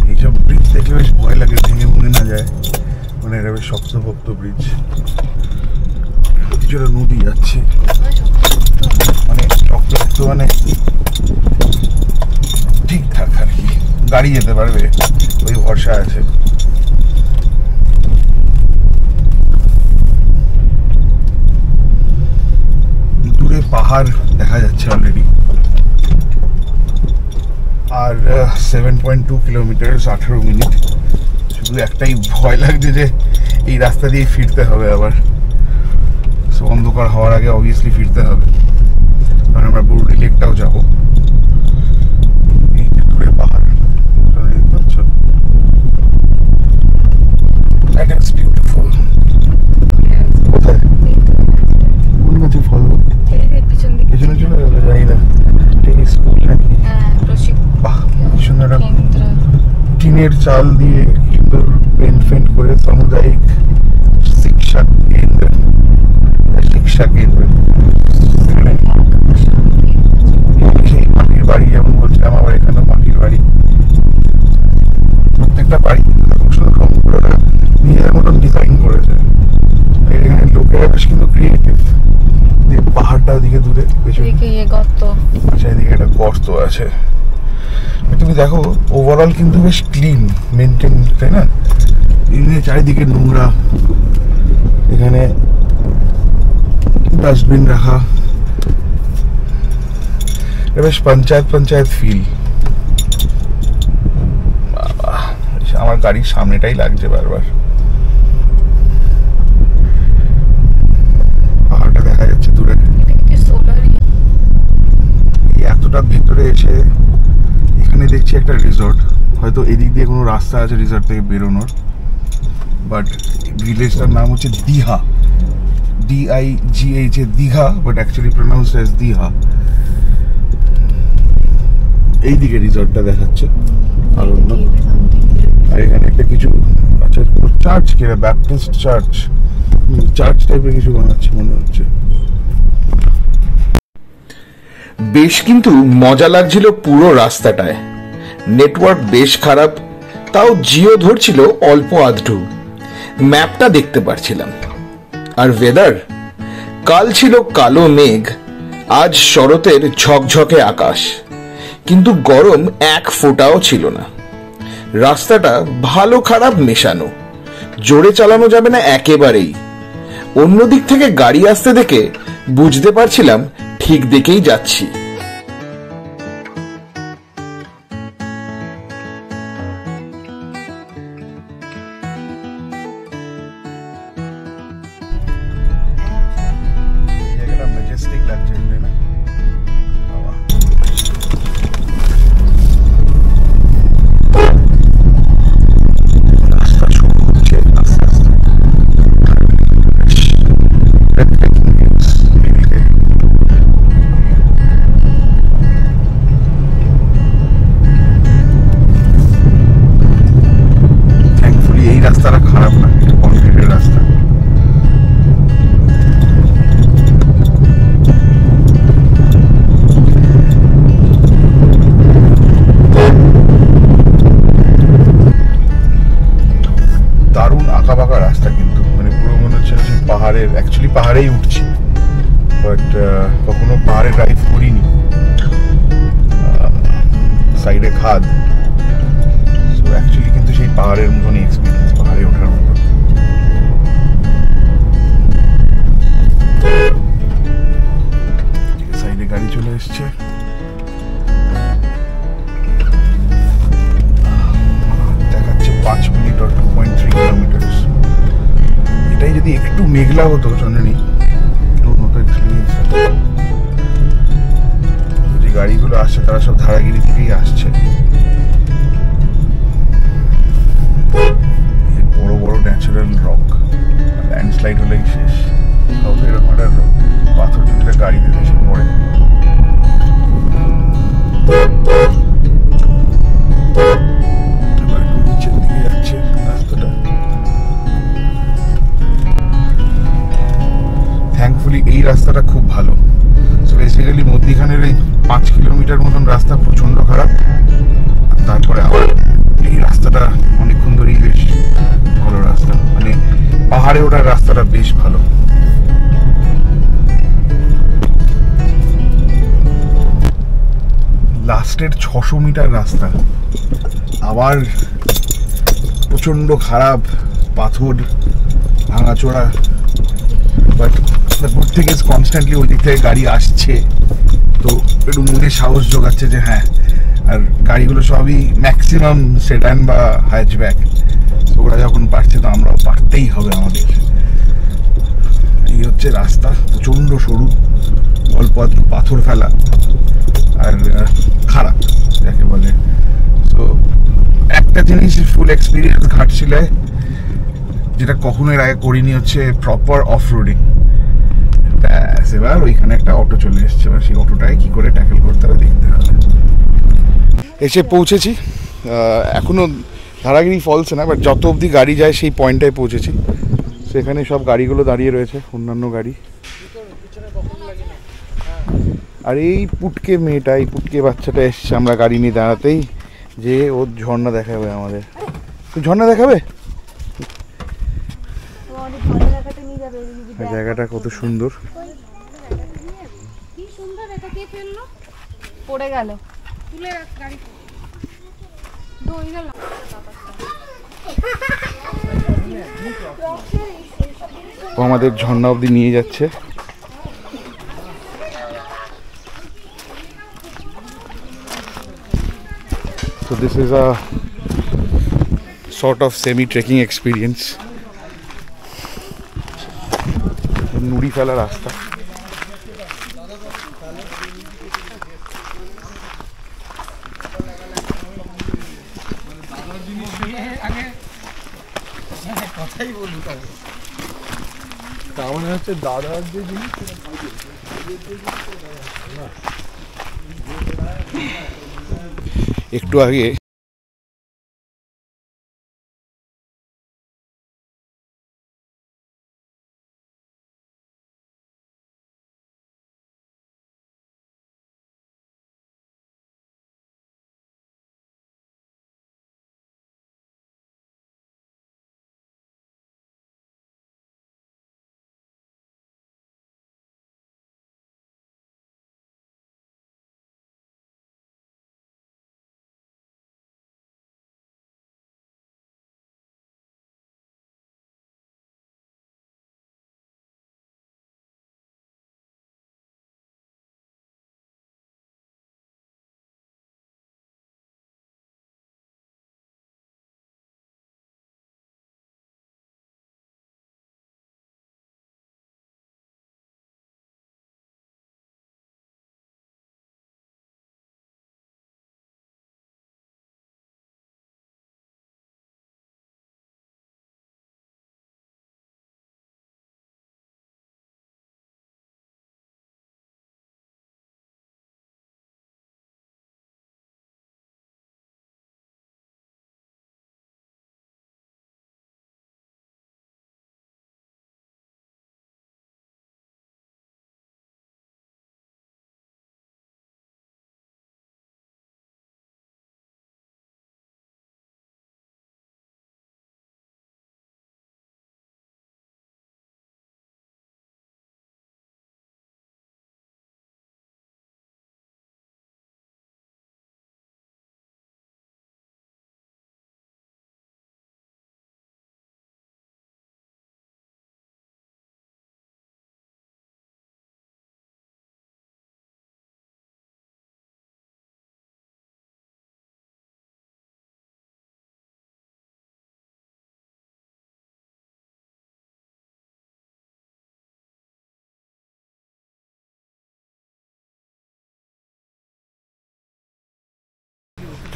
এইসব ব্রিজ দেখলে বেশ ভয় লাগে, ভেঙে মনে না যায়, মানে এটা বেশ শক্তপোক্ত ব্রিজ। কিছুটা নদী যাচ্ছে, মানে শক্তপোক্ত মানে ঠিকঠাক আর কি, গাড়ি যেতে পারবে ওই ভরসা আছে। দূরে পাহাড় দেখা যাচ্ছে অলরেডি। আর 7.2 কিলোমিটার, 18 মিনিট। শুধু একটাই ভয় লাগছে যে এই রাস্তা দিয়ে ফিরতে হবে আবার। সো অন্ধকার হওয়ার আগে অবভিয়াসলি ফিরতে হবে, কারণ আমরা বুরুডি লেকটাও যাবো। এই যে দূরে পাহাড়, বিউটিফুল। কোথায় কোন গাছে ফল পেছনে চলে যাবে, যাই না স্কুল নাকি? বাহ, সুন্দর টিনের চাল দিয়ে সুন্দর পেন্ট ফেন্ট করে সামুদায়িক শিক্ষা কেন্দ্র সেই মাটির বাড়ি, যেমন বলছিলাম আমার এখানে মাটির বাড়ি। প্রত্যেকটা বাড়ি খুব সুন্দর নিজের মতন ডিজাইন করেছে। এখানে লোকেরা বেশ কিন্তু ক্রিয়েটিভ। পাহাড়টা ওদিকে দূরে, আচ্ছা এদিকে একটা গর্ত আছে। তুমি দেখো ওভারঅল কিন্তু বেশ ক্লিন মেনটেন, তাই না? এমনি চারিদিকে নোংরা, এখানে ডাস্টবিন রাখা, বেশ পঞ্চায়েত ফিল। আমার গাড়ির সামনেটাই লাগছে বারবার। পাহাড়টা দেখা যাচ্ছে দূরে। এতটা ভেতরে এসে এখানে দেখছি একটা রিসর্ট, হয়তো এদিক দিয়ে কোনো রাস্তা আছে রিসর্ট থেকে বেরোনোর, বাট ভিলেজটার নাম হচ্ছে Digha, DIGH, Digha, but actually pronounced as Digha. এইদিকে রিসর্টটা দেখাচ্ছে আর এখানে একটা কিছু আচ্ছা কোনো চার্চ, কিনা ব্যাপটিস্ট চার্চ টাইপের কিছু বানাচ্ছে মনে হচ্ছে। বেশ কিন্তু মজা লাগছিল পুরো রাস্তাটায়। নেটওয়ার্ক বেশ খারাপ, তাও জিও ধরছিল অল্প আধটু। ম্যাপটা দেখতে পারছিলাম। আর ওয়েদার, কাল ছিল কালো মেঘ, আজ শরতের ঝকঝকে আকাশ, কিন্তু গরম এক ফোঁটাও ছিল না। রাস্তাটা ভালো খারাপ মেশানো, জোরে চালানো যাবে না একেবারেই। অন্যদিক থেকে গাড়ি আসতে দেখে বুঝতে পারছিলাম ঠিক দিকেই যাচ্ছি। পাহাড়েই উঠছি, বাট কখনো পাহাড়ে ড্রাইভ করিনি। সাইডে খাদ, সো অ্যাকচুয়ালি কিন্তু সেই পাহাড়ের মতনই এক্সপিরিয়েন্স, পাহাড়ে ওঠার মতো। সাইডে গাড়ি চলে এসছে, দেখাচ্ছে 5 মিনিট আর 2.3 কিলোমিটার। এটাই যদি একটু মেঘলা হতো জানেনি, যে গাড়িগুলো আসছে তারা সব ধারাগিরি থেকেই আসছে। বড় বড় ন্যাচারাল রক, ল্যান্ডস্লাইড হলেই শেষ। এরকম একটা পাথর যদি গাড়িতে এসে পড়ে। নিচের দিকে যাচ্ছে রাস্তাটা। থ্যাঙ্কফুলি এই রাস্তাটা খুব ভালো। সো বেসিক্যালি মধ্যিখানের এই 5 কিলোমিটার মতন রাস্তা প্রচন্ড খারাপ, তারপরে আবার এই রাস্তাটা অনেকক্ষণ ধরেই বেশ ভালো রাস্তা, মানে পাহাড়ে ওঠার রাস্তাটা বেশ ভালো। লাস্টের 600 মিটার রাস্তা আবার প্রচন্ড খারাপ, পাথর ভাঙাচোরা, বাট দূর থেকে কনস্ট্যান্টলি ওই দিক থেকে গাড়ি আসছে, তো একটু মনে সাহস জোগাচ্ছে যে হ্যাঁ আর গাড়িগুলো সবই ম্যাক্সিমাম সেডান বা হ্যাচব্যাক, ওরা যখন পারছে তো আমরাও পারতেই হবে আমাদের। এই হচ্ছে রাস্তা, প্রচণ্ড সরু, অল্প আধটু পাথর ফেলা আর খারাপ যাকে বলে। তো একটা জিনিস ফুল এক্সপিরিয়েন্স ঘাটশিলায় যেটা কখনো এর আগে করিনি হচ্ছে প্রপার অফ রোডিং। ব্যাস, এবার ওইখানে একটা অটো চলে এসছে, এবার সেই অটোটায় কি করে ট্যাকেল করতে হবে দেখতে হবে। এসে পৌঁছেছি, এখনো ধারাগিরি ফলস না, বাট যত অবধি গাড়ি যায় সেই পয়েন্টটায় পৌঁছেছি। সেখানে সব গাড়িগুলো দাঁড়িয়ে রয়েছে, অন্যান্য গাড়ি। আর এই পুটকে মেয়েটা, এই পুটকে বাচ্চাটা এসছে আমরা গাড়ি নিয়ে দাঁড়াতেই, যে ওর ঝর্ণা দেখাবে আমাদের। ঝর্ণা দেখাবে, জায়গাটা কত সুন্দর। কি সুন্দর, এটা কে ফেললো? পড়ে গেল, তুলে রাখ গাড়ি দই গেল। ও আমাদের ঝর্ণা অবধি নিয়ে যাচ্ছে। So this is a sort of semi-trekking experience. নুড়ি ফেলা রাস্তা। কথাই বলি তার মানে হচ্ছে দাদার যে জিনিস একটু আগে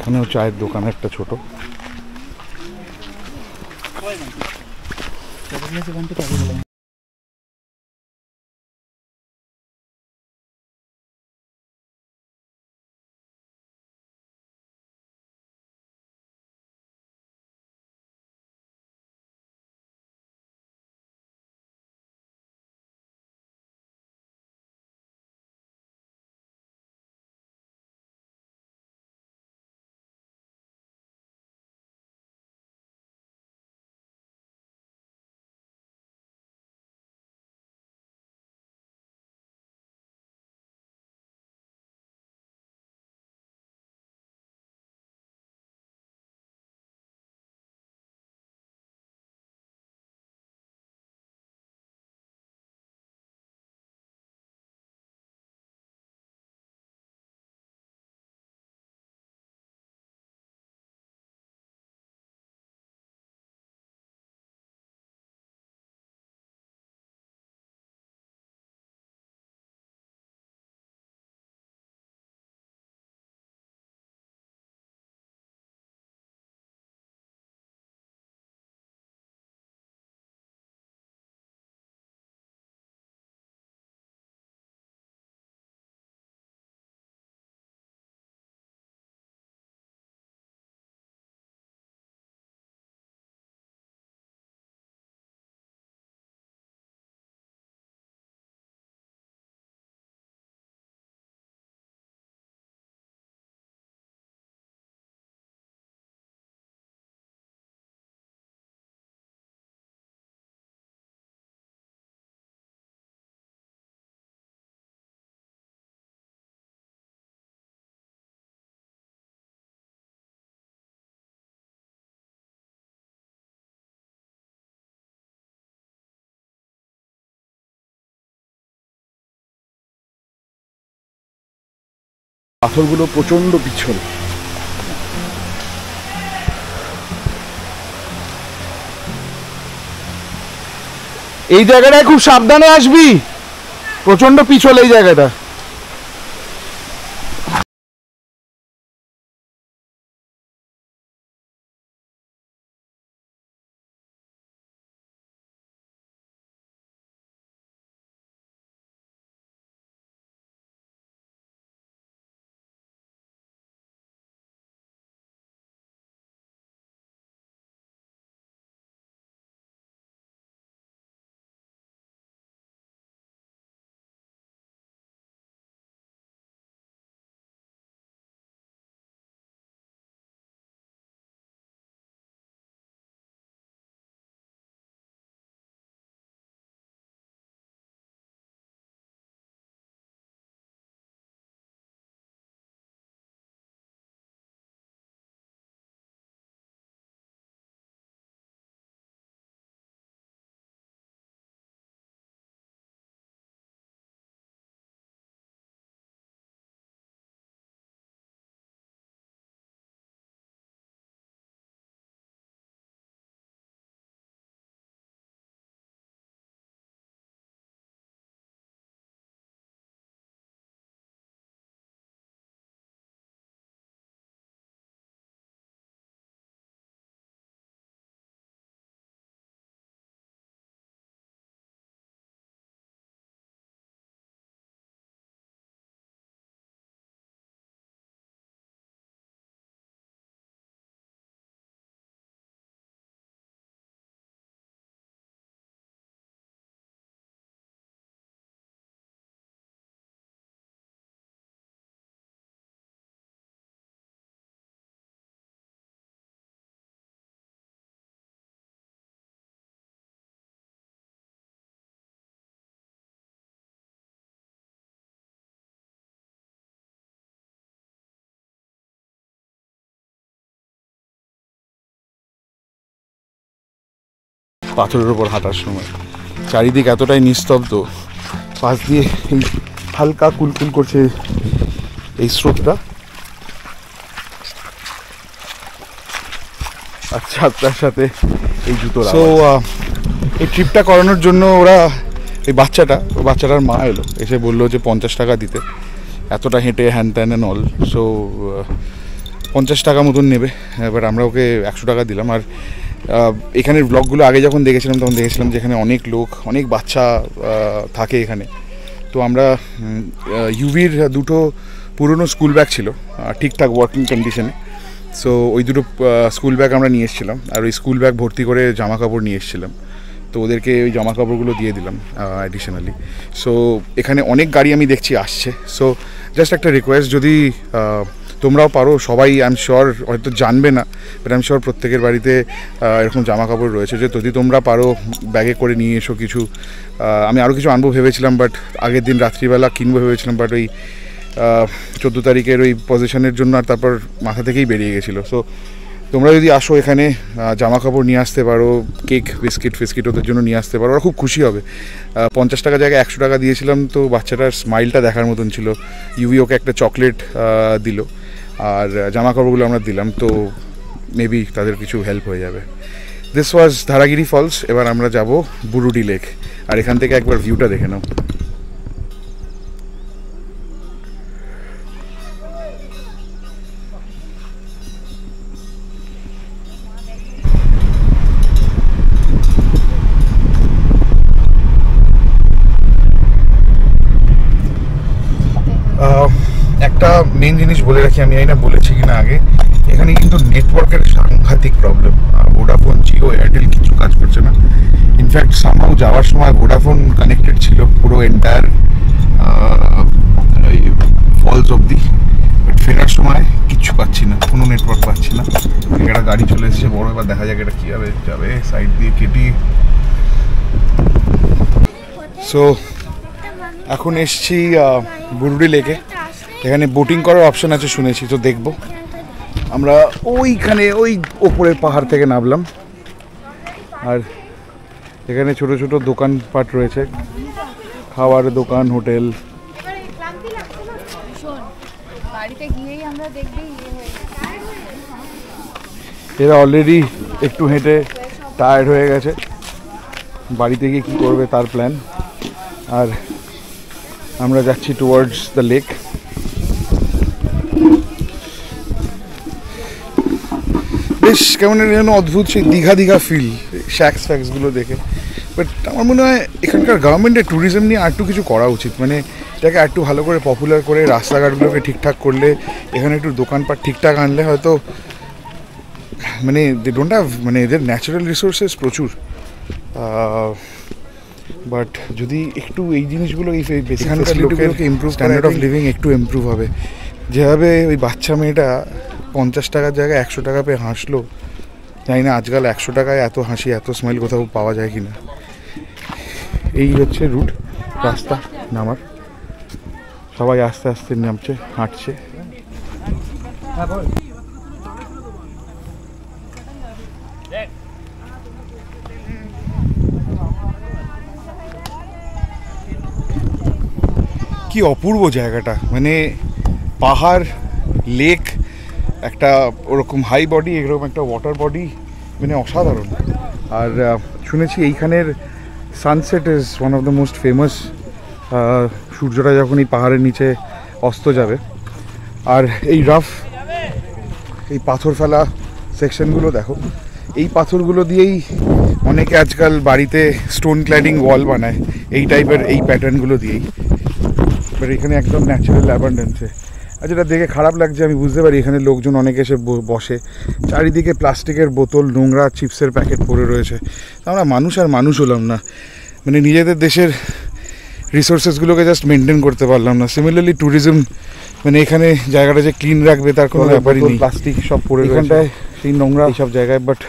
এখানেও চায়ের দোকান একটা ছোট। পাথরগুলো প্রচন্ড পিছল। এই জায়গাটায় খুব সাবধানে আসবি, প্রচন্ড পিছল এই জায়গাটা। পাথরের উপর হাঁটার সময় চারিদিক এতটাই নিস্তব্ধ, পাশ দিয়ে এই হালকা কুলকুল করছে এই স্রোতটা। আচ্ছা, তার সাথে এই জুতো। সো এই ট্রিপটা করানোর জন্য ওরা, এই বাচ্চাটার মা এলো, এসে বললো যে 50 টাকা দিতে, এতটা হেঁটে হ্যান ত্যান অ্যান্ড অল। সো 50 টাকা মতন নেবে। এবার আমরা ওকে 100 টাকা দিলাম। আর এখানের ব্লগগুলো আগে যখন দেখেছিলাম তখন দেখেছিলাম যে এখানে অনেক লোক, অনেক বাচ্চা থাকে এখানে। তো আমরা ইউভির দুটো পুরনো স্কুল ব্যাগ ছিল ঠিকঠাক ওয়ার্কিং কন্ডিশনে। সো ওই দুটো স্কুল ব্যাগ আমরা নিয়ে এসেছিলাম, আর ওই স্কুল ব্যাগ ভর্তি করে জামা কাপড় নিয়ে এসেছিলাম। তো ওদেরকে ওই জামা কাপড়গুলো দিয়ে দিলাম অ্যাডিশনালি। সো এখানে অনেক গাড়ি আমি দেখছি আসছে। সো জাস্ট একটা রিকোয়েস্ট, যদি তোমরাও পারো, সবাই আই এম শিওর হয়তো জানবে না, বাট আই এম শিওর প্রত্যেকের বাড়িতে এরকম জামা কাপড় রয়েছে, যে যদি তোমরা পারো ব্যাগে করে নিয়ে এসো কিছু। আমি আরও কিছু আনবো ভেবেছিলাম, বাট আগের দিন রাত্রিবেলা কিনবো ভেবেছিলাম, বাট ওই 14 তারিখের ওই পজিশনের জন্য আর তারপর মাথা থেকেই বেরিয়ে গেছিলো। সো তোমরা যদি আসো এখানে, জামা কাপড় নিয়ে আসতে পারো, কেক বিস্কিট ওদের জন্য নিয়ে আসতে পারো, ওরা খুব খুশি হবে। 50 টাকা জায়গায় 100 টাকা দিয়েছিলাম, তো বাচ্চাটার স্মাইলটা দেখার মতন ছিল। ইউভি ওকে একটা চকলেট দিল, আর জামা কাপড়গুলো আমরা দিলাম, তো মেবি তাদের কিছু হেল্প হয়ে যাবে। This was Dharagiri falls. এবার আমরা যাব বুরুডি লেক, আর এখান থেকে একবার ভিউটা দেখে নাও। একটা মেন জিনিস বলে রাখি, আমি না বলেছি কিনা আগে, এখানে কিন্তু নেটওয়ার্কের সাংঘাতিক প্রবলেম। ভোডাফোন, জিও, এয়ারটেল কিছু কাজ করছে না। ইনফ্যাক্ট সামহাউ যাওয়ার সময় ভোডাফোন কানেক্টেড ছিল পুরো এন্টায়ার ফলস অবধি, বাট ফেরার সময় কিচ্ছু পাচ্ছি না, কোনো নেটওয়ার্ক পাচ্ছি না। একটা গাড়ি চলে এসেছে বড়, এবার দেখা যাক এটা কীভাবে যাবে, সাইড দিয়ে কেটে। সো এখন এসছি বুরুডি লেকে। এখানে বোটিং করার অপশন আছে শুনেছি, তো দেখবো। আমরা ওইখানে ওই ওপরের পাহাড় থেকে নামলাম, আর এখানে ছোট ছোট দোকানপাট রয়েছে, খাওয়ার দোকান, হোটেল। এরা অলরেডি একটু হেঁটে টায়ার্ড হয়ে গেছে, বাড়িতে গিয়ে কী করবে তার প্ল্যান। আর আমরা যাচ্ছি টুয়ার্ডস দ্য লেক। বেশ কেমন যেন অদ্ভুত সেই দীঘা ফিল শ্যাক্স ফ্যাক্সগুলো দেখে। বাট আমার মনে হয় এখানকার গভর্নমেন্টের ট্যুরিজম নিয়ে আর একটু কিছু করা উচিত, মানে এটাকে আর একটু ভালো করে পপুলার করে রাস্তাঘাটগুলোকে ঠিকঠাক করলে, এখানে একটু দোকানপাট ঠিকঠাক আনলে হয়তো, মানে দে ডোন্ট হ্যাভ, মানে এদের ন্যাচারাল রিসোর্সেস প্রচুর, বাট যদি একটু এই জিনিসগুলো এই বেসিক ফ্যাসিলিটিগুলোকে ইমপ্রুভ, স্ট্যান্ডার্ড অফ লিভিং একটু ইমপ্রুভ হবে। যেভাবে ওই বাচ্চা মেয়েটা 50 টাকার জায়গায় 100 টাকা পেয়ে হাসলো, জানি না আজকাল 100 টাকায় এত হাসি এত স্মাইল কোথাও পাওয়া যায় কিনা। এই হচ্ছে রুট, রাস্তা নামার, সবাই আস্তে আস্তে নামছে, হাঁটছে। কি অপূর্ব জায়গাটা, মানে পাহাড়, লেক, একটা ওরকম হাই বডি, এরকম একটা ওয়াটার বডি, মানে অসাধারণ। আর শুনেছি এইখানের sunset is one of the most famous. সূর্যটা যখন এই পাহাড়ের নিচে অস্ত যাবে, আর এই রাফ, এই পাথর ফেলা সেকশনগুলো দেখো, এই পাথরগুলো দিয়েই অনেকে আজকাল বাড়িতে স্টোন ক্ল্যাডিং ওয়াল বানায়, এই টাইপের এই প্যাটার্নগুলো দিয়েই। বাট এখানে একদম ন্যাচারাল অ্যাবান্ডেন্সে। আর যেটা দেখে খারাপ লাগছে আমি বুঝতে পারি, এখানে লোকজন অনেকে এসে বসে, চারিদিকে প্লাস্টিকের বোতল, নোংরা চিপসের প্যাকেট পড়ে রয়েছে। আমরা মানুষ আর মানুষ হলাম না, মানে নিজেদের দেশের রিসোর্সেসগুলোকে জাস্ট মেনটেন করতে পারলাম না। সিমিলারলি ট্যুরিজম, মানে এখানে জায়গাটা যে ক্লিন রাখবে তার কোনো ব্যাপারই নেই, প্লাস্টিক সব পড়ে এখানটায়, সেই নোংরা এইসব জায়গায়। বাট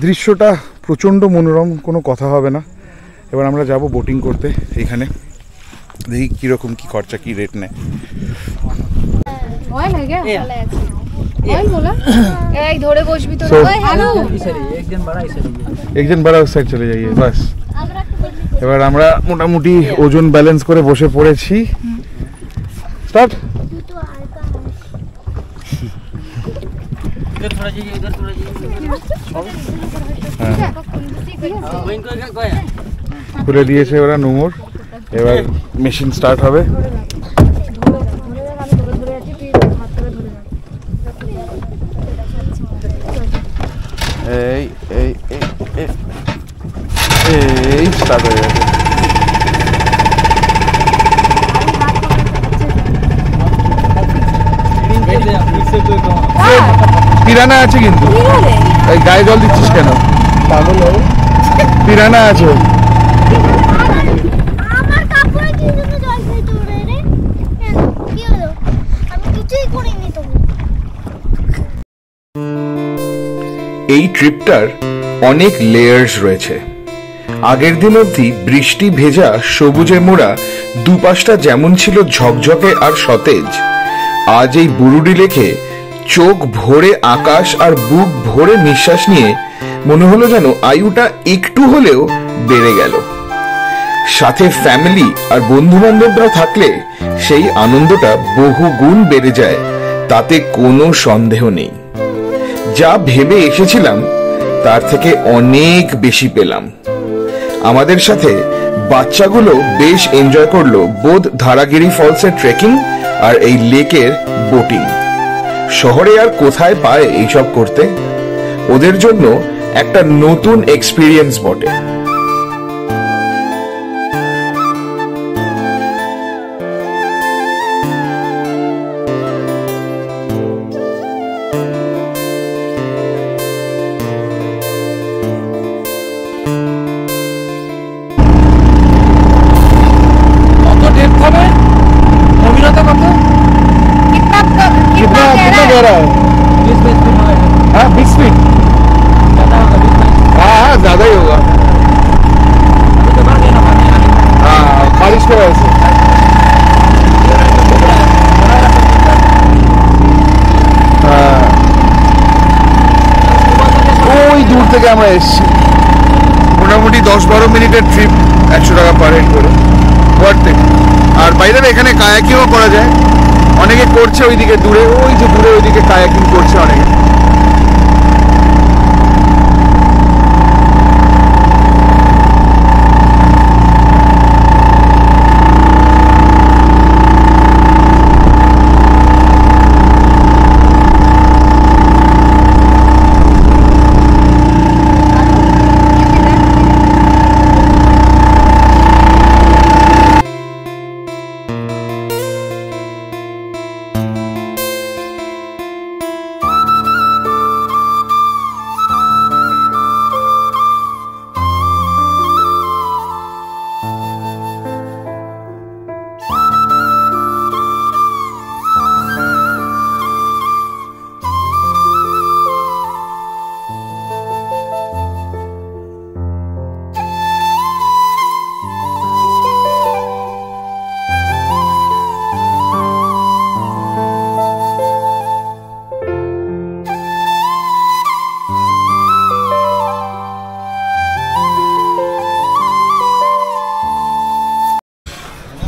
দৃশ্যটা প্রচণ্ড মনোরম, কোনো কথা হবে না। এবার আমরা যাব বোটিং করতে এইখানে, দেখি কীরকম কী খরচা, কী রেট নেয়। একজন বাড়া উস সাইড চলে যাইয়ে বাস। এবার আমরা মোটামুটি ওজন ব্যালেন্স করে বসে পড়েছি। স্টার্ট। খুলে দিয়েছে ওরা নোংর, এবার মেশিন স্টার্ট হবে। এই এই এই স্টার্ট হয়ে গেছে। পিরানা আছে কিন্তু, এই গায়ে জল দিচ্ছিস কেন? পাগল হবে, পিরানা আছে। এই ট্রিপটার অনেক লেয়ার্স রয়েছে। আগের দিন অবধি বৃষ্টি ভেজা সবুজে মোড়া দুপাশটা যেমন ছিল ঝকঝকে আর সতেজ, আজ এই বুরুডি লেকে চোখ ভরে আকাশ আর বুক ভরে নিঃশ্বাস নিয়ে মনে হলো যেন আয়ুটা একটু হলেও বেড়ে গেল। সাথে ফ্যামিলি আর বন্ধু বান্ধবরা থাকলে সেই আনন্দটা বহু গুণ বেড়ে যায়, তাতে কোনো সন্দেহ নেই। যা ভেবে এসেছিলাম তার থেকে অনেক বেশি পেলাম। আমাদের সাথে বাচ্চাগুলো বেশ এনজয় করলো বোধ ধারাগিরি ফলসের ট্রেকিং আর এই লেকের বোটিং। শহরে আর কোথায় পায় এইসব করতে? ওদের জন্য একটা নতুন এক্সপিরিয়েন্স বটে। हाँ 20 फीट हाँ ज्यादा ही होगा। हाँ बारिश की वजह से ওই দূর থেকে আমরা এসেছি। মোটামুটি 10-12 মিনিটের ট্রিপ, 100 টাকা পার হেড করে, ওয়ার্থ ইট। আর বাইরে এখানে কায়াকিংও করা যায়, অনেকে করছে ওইদিকে দূরে, ওই যে দূরে ওইদিকে কায়াকিং করছে অনেকে।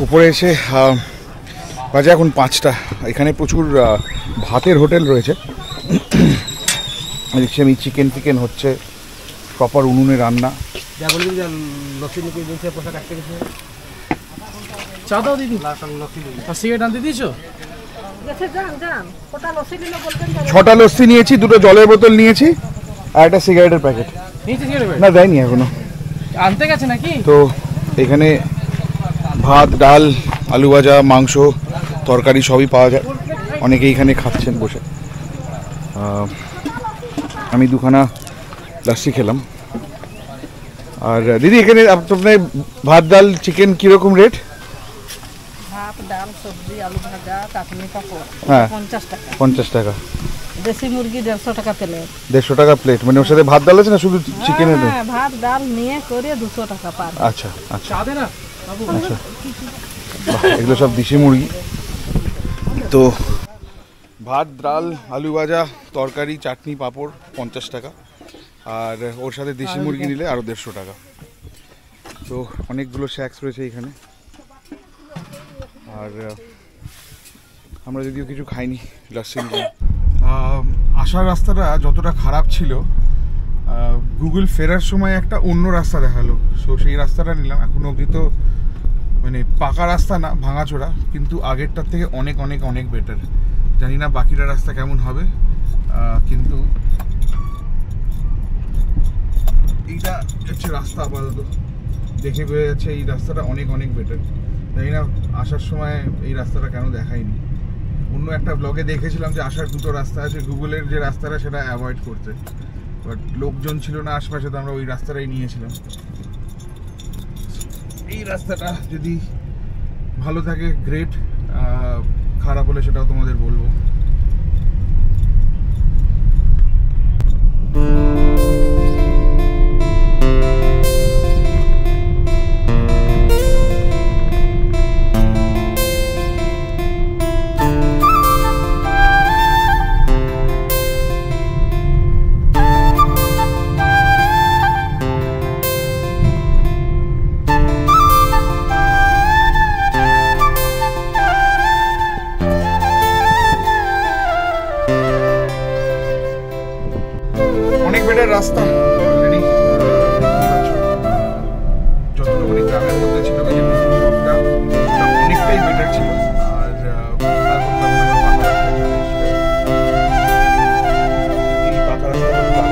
উপরে এসে বাজে এখন 5টা। এখানে প্রচুর ভাতের হোটেল রয়েছে। দেখছি আমি চিকেন ফিকেন হচ্ছে, প্রপার উনুনে রান্না। ছটা লস্যি নিয়েছি, 2টো জলের বোতল নিয়েছি আর একটা সিগারেটের প্যাকেট। না দেয়নি এখনো, আনতে গেছে নাকি? তো এখানে ভাত, ডাল, আলু ভাজা, মাংস, তরকারি সবই পাওয়া যায়। অনেকে এখানে খাচ্ছেন বসে। আমি 2খানা লস্যি খেলাম। আর দিদি এখানে আপনার ভাত, ডাল, চিকেন কীরকম রেট? ভাত, ডাল, সবজি, আলু ভাজা, চাটনি, পাঁপড়, হ্যাঁ 50 টাকা। 50 টাকা। দেশি মুরগি 150 টাকা প্লেট। 150 টাকা প্লেট, মানে ওর সাথে ভাত ডাল আছে না শুধু চিকেনের? হ্যাঁ, ভাত ডাল নিয়ে করে 200 টাকা পার। আচ্ছা আচ্ছা আচ্ছা, এগুলো সব দেশি মুরগি। তো ভাত, ডাল, আলু ভাজা, তরকারি, চাটনি, পাঁপড় 50 টাকা। আর ওর সাথে দেশি মুরগি নিলে আরও 150 টাকা। তো অনেকগুলো স্ন্যাক্স রয়েছে এখানে। আর আমরা যদিও কিছু খাইনি, লস্যি নিলাম। আসার রাস্তাটা যতটা খারাপ ছিল, গুগল ফেরার সময় একটা অন্য রাস্তা দেখালো। সো সেই রাস্তাটা নিলাম। এখনো অবধি তো মানে পাকা রাস্তা না, ভাঙাচোরা, কিন্তু আগেরটার থেকে অনেক অনেক অনেক বেটার। জানি না বাকিটা রাস্তা কেমন হবে, কিন্তু এইটা হচ্ছে রাস্তা আপাতত দেখে বোঝা যাচ্ছে এই রাস্তাটা অনেক অনেক বেটার। জানি না আসার সময় এই রাস্তাটা কেন দেখায়নি। অন্য একটা ব্লগে দেখেছিলাম যে আসার 2টো রাস্তা আছে, গুগলের যে রাস্তাটা সেটা অ্যাভয়েড করতে, বাট লোকজন ছিল না আশপাশে, তো আমরা ওই রাস্তাটাই নিয়েছিলাম। এই রাস্তাটা যদি ভালো থাকে গ্রেট, খারাপ হলে সেটাও তোমাদের বলবো। রাস্তা অলরেডি যতটুকুনি গ্রামের মধ্যে ছিল অনেকটাই বেটার ছিল। আর এই পাকা রাস্তা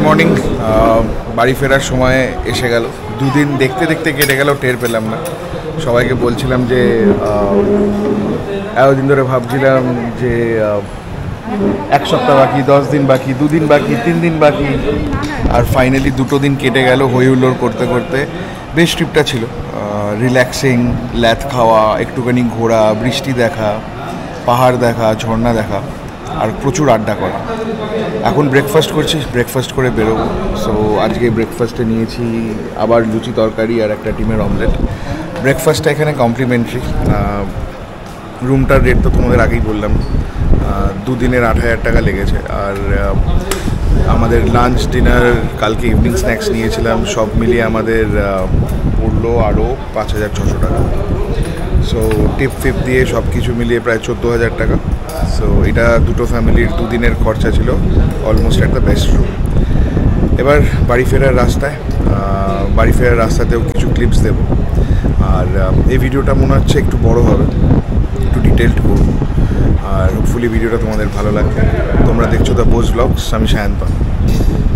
মর্নিং। বাড়ি ফেরার সময় এসে গেল। 2 দিন দেখতে দেখতে কেটে গেল, টের পেলাম না। সবাইকে বলছিলাম যে এতদিন ধরে ভাবছিলাম যে এক সপ্তাহ বাকি, 10 দিন বাকি, 2 দিন বাকি, 3 দিন বাকি, আর ফাইনালি 2 দিন কেটে গেল হই হুল্লোড় করতে করতে। বেশ ট্রিপটা ছিল, রিল্যাক্সিং, ল্যাথ খাওয়া, একটুখানি ঘোরা, বৃষ্টি দেখা, পাহাড় দেখা, ঝর্ণা দেখা, আর প্রচুর আড্ডা করা। এখন ব্রেকফাস্ট করছি, ব্রেকফাস্ট করে বেরোবো। সো আজকে ব্রেকফাস্টে নিয়েছি আবার লুচি তরকারি আর একটা ডিমের অমলেট। ব্রেকফাস্টটা এখানে কমপ্লিমেন্টারি। রুমটার রেট তো তোমাদের আগেই বললাম, 2 দিনের 8,000 টাকা লেগেছে। আর আমাদের লাঞ্চ, ডিনার, কালকে ইভিনিং স্ন্যাক্স নিয়েছিলাম, সব মিলিয়ে আমাদের পড়লো আরও 5,600 টাকা। সো টিপ ফিপ দিয়ে সব কিছু মিলিয়ে প্রায় 14,000 টাকা। সো এটা দুটো ফ্যামিলির 2 দিনের খরচা ছিল, অলমোস্ট একটা বেস্ট রুম। এবার বাড়ি ফেরার রাস্তাতেও কিছু ক্লিপস দেবো। আর এই ভিডিওটা মনে হচ্ছে একটু বড় হবে, একটু ডিটেলড করবো, আর হোপফুলি ভিডিওটা তোমাদের ভালো লাগবে। তোমরা দেখছো দ্য বোস ব্লগস, আমি সায়ন্তন।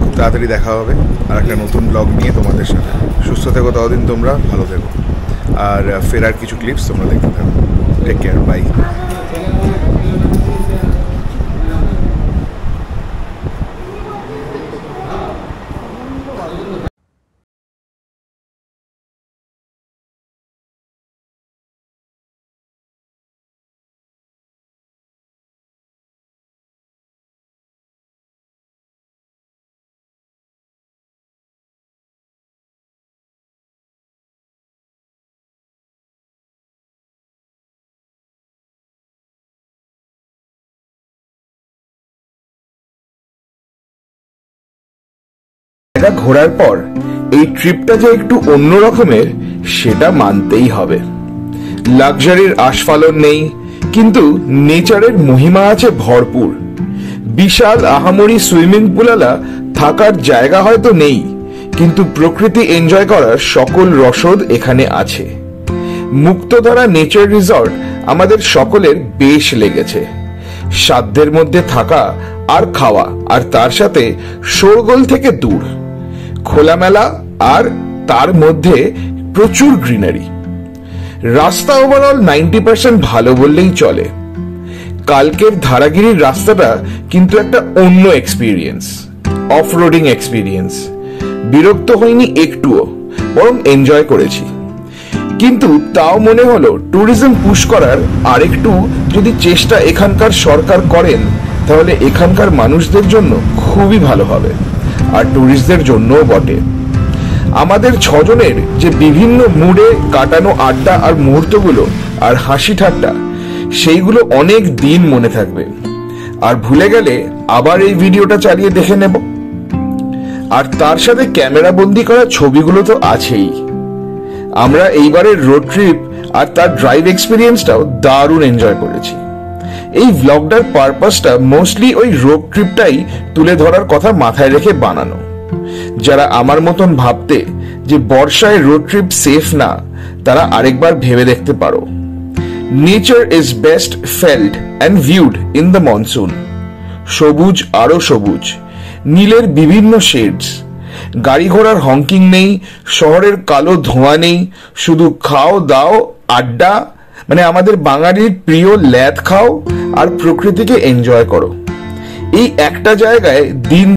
খুব তাড়াতাড়ি দেখা হবে আর একটা নতুন ব্লগ নিয়ে তোমাদের সাথে। সুস্থ থেকো ততদিন, তোমরা ভালো থেকো, আর ফেরার কিছু ক্লিপস তোমরা দেখতে থাকো। Take care, bye. জায়গা ঘোরার পর এই ট্রিপটা যে একটু অন্য রকমের সেটা মানতেই হবে। লাক্সারির আস্ফালন নেই, কিন্তু নেচারের মহিমা আছে ভরপুর। বিশাল আহামরি সুইমিং পুলালা থাকার জায়গা হয়তো নেই, কিন্তু প্রকৃতি এনজয় করার সকল রসদ এখানে আছে। মুক্তধারা নেচার রিসর্ট আমাদের সকলের বেশ লেগেছে। সাধ্যের মধ্যে থাকা আর খাওয়া, আর তার সাথে শোরগোল থেকে দূর, খোলামেলা, আর তার মধ্যে প্রচুর গ্রিনারি। রাস্তা ওভারঅল 90% ভালো বললেই চলে। কালকের ধারাগিরির রাস্তাটা কিন্তু একটা অন্য এক্সপিরিয়েন্স, অফ রোডিং এক্সপিরিয়েন্স। বিরক্ত হইনি একটুও, বরং এনজয় করেছি। কিন্তু তাও মনে হলো ট্যুরিজম পুশ করার আরেকটু যদি চেষ্টা এখানকার সরকার করেন, তাহলে এখানকার মানুষদের জন্য খুবই ভালো হবে, আর ট্যুরিস্টদের জন্যও বটে। আমাদের 6 জনের যে বিভিন্ন মুডে কাটানো আড্ডা আর মুহূর্তগুলো আর হাসি ঠাট্টা, সেইগুলো অনেক দিন মনে থাকবে। আর ভুলে গেলে আবার এই ভিডিওটা চালিয়ে দেখে নেব। আর তার সাথে ক্যামেরা বন্দি করা ছবিগুলো তো আছেই। আমরা এইবারের রোড ট্রিপ আর তার ড্রাইভ এক্সপিরিয়েন্সটাও দারুণ এনজয় করেছি। এই ভ্লগটার পারপাসটা মোস্টলি ওই রোড ট্রিপটাই তুলে ধরার কথা মাথায় রেখে বানানো। যারা আমার মতন ভাবতে যে বর্ষায় রোড ট্রিপ সেফ না, তারা আরেকবার ভেবে দেখতে পারো। Nature is best felt and viewed in the monsoon. সবুজ আরো সবুজ, নীলের বিভিন্ন শেডস। গাড়ি ঘোড়ার হংকিং নেই, শহরের কালো ধোঁয়া নেই, শুধু খাও দাও আড্ডা, মানে আমাদের বাঙালির প্রিয় ল্যাথ খাও আর প্রকৃতিকে এনজয় করো। এই একটা জায়গায় দিন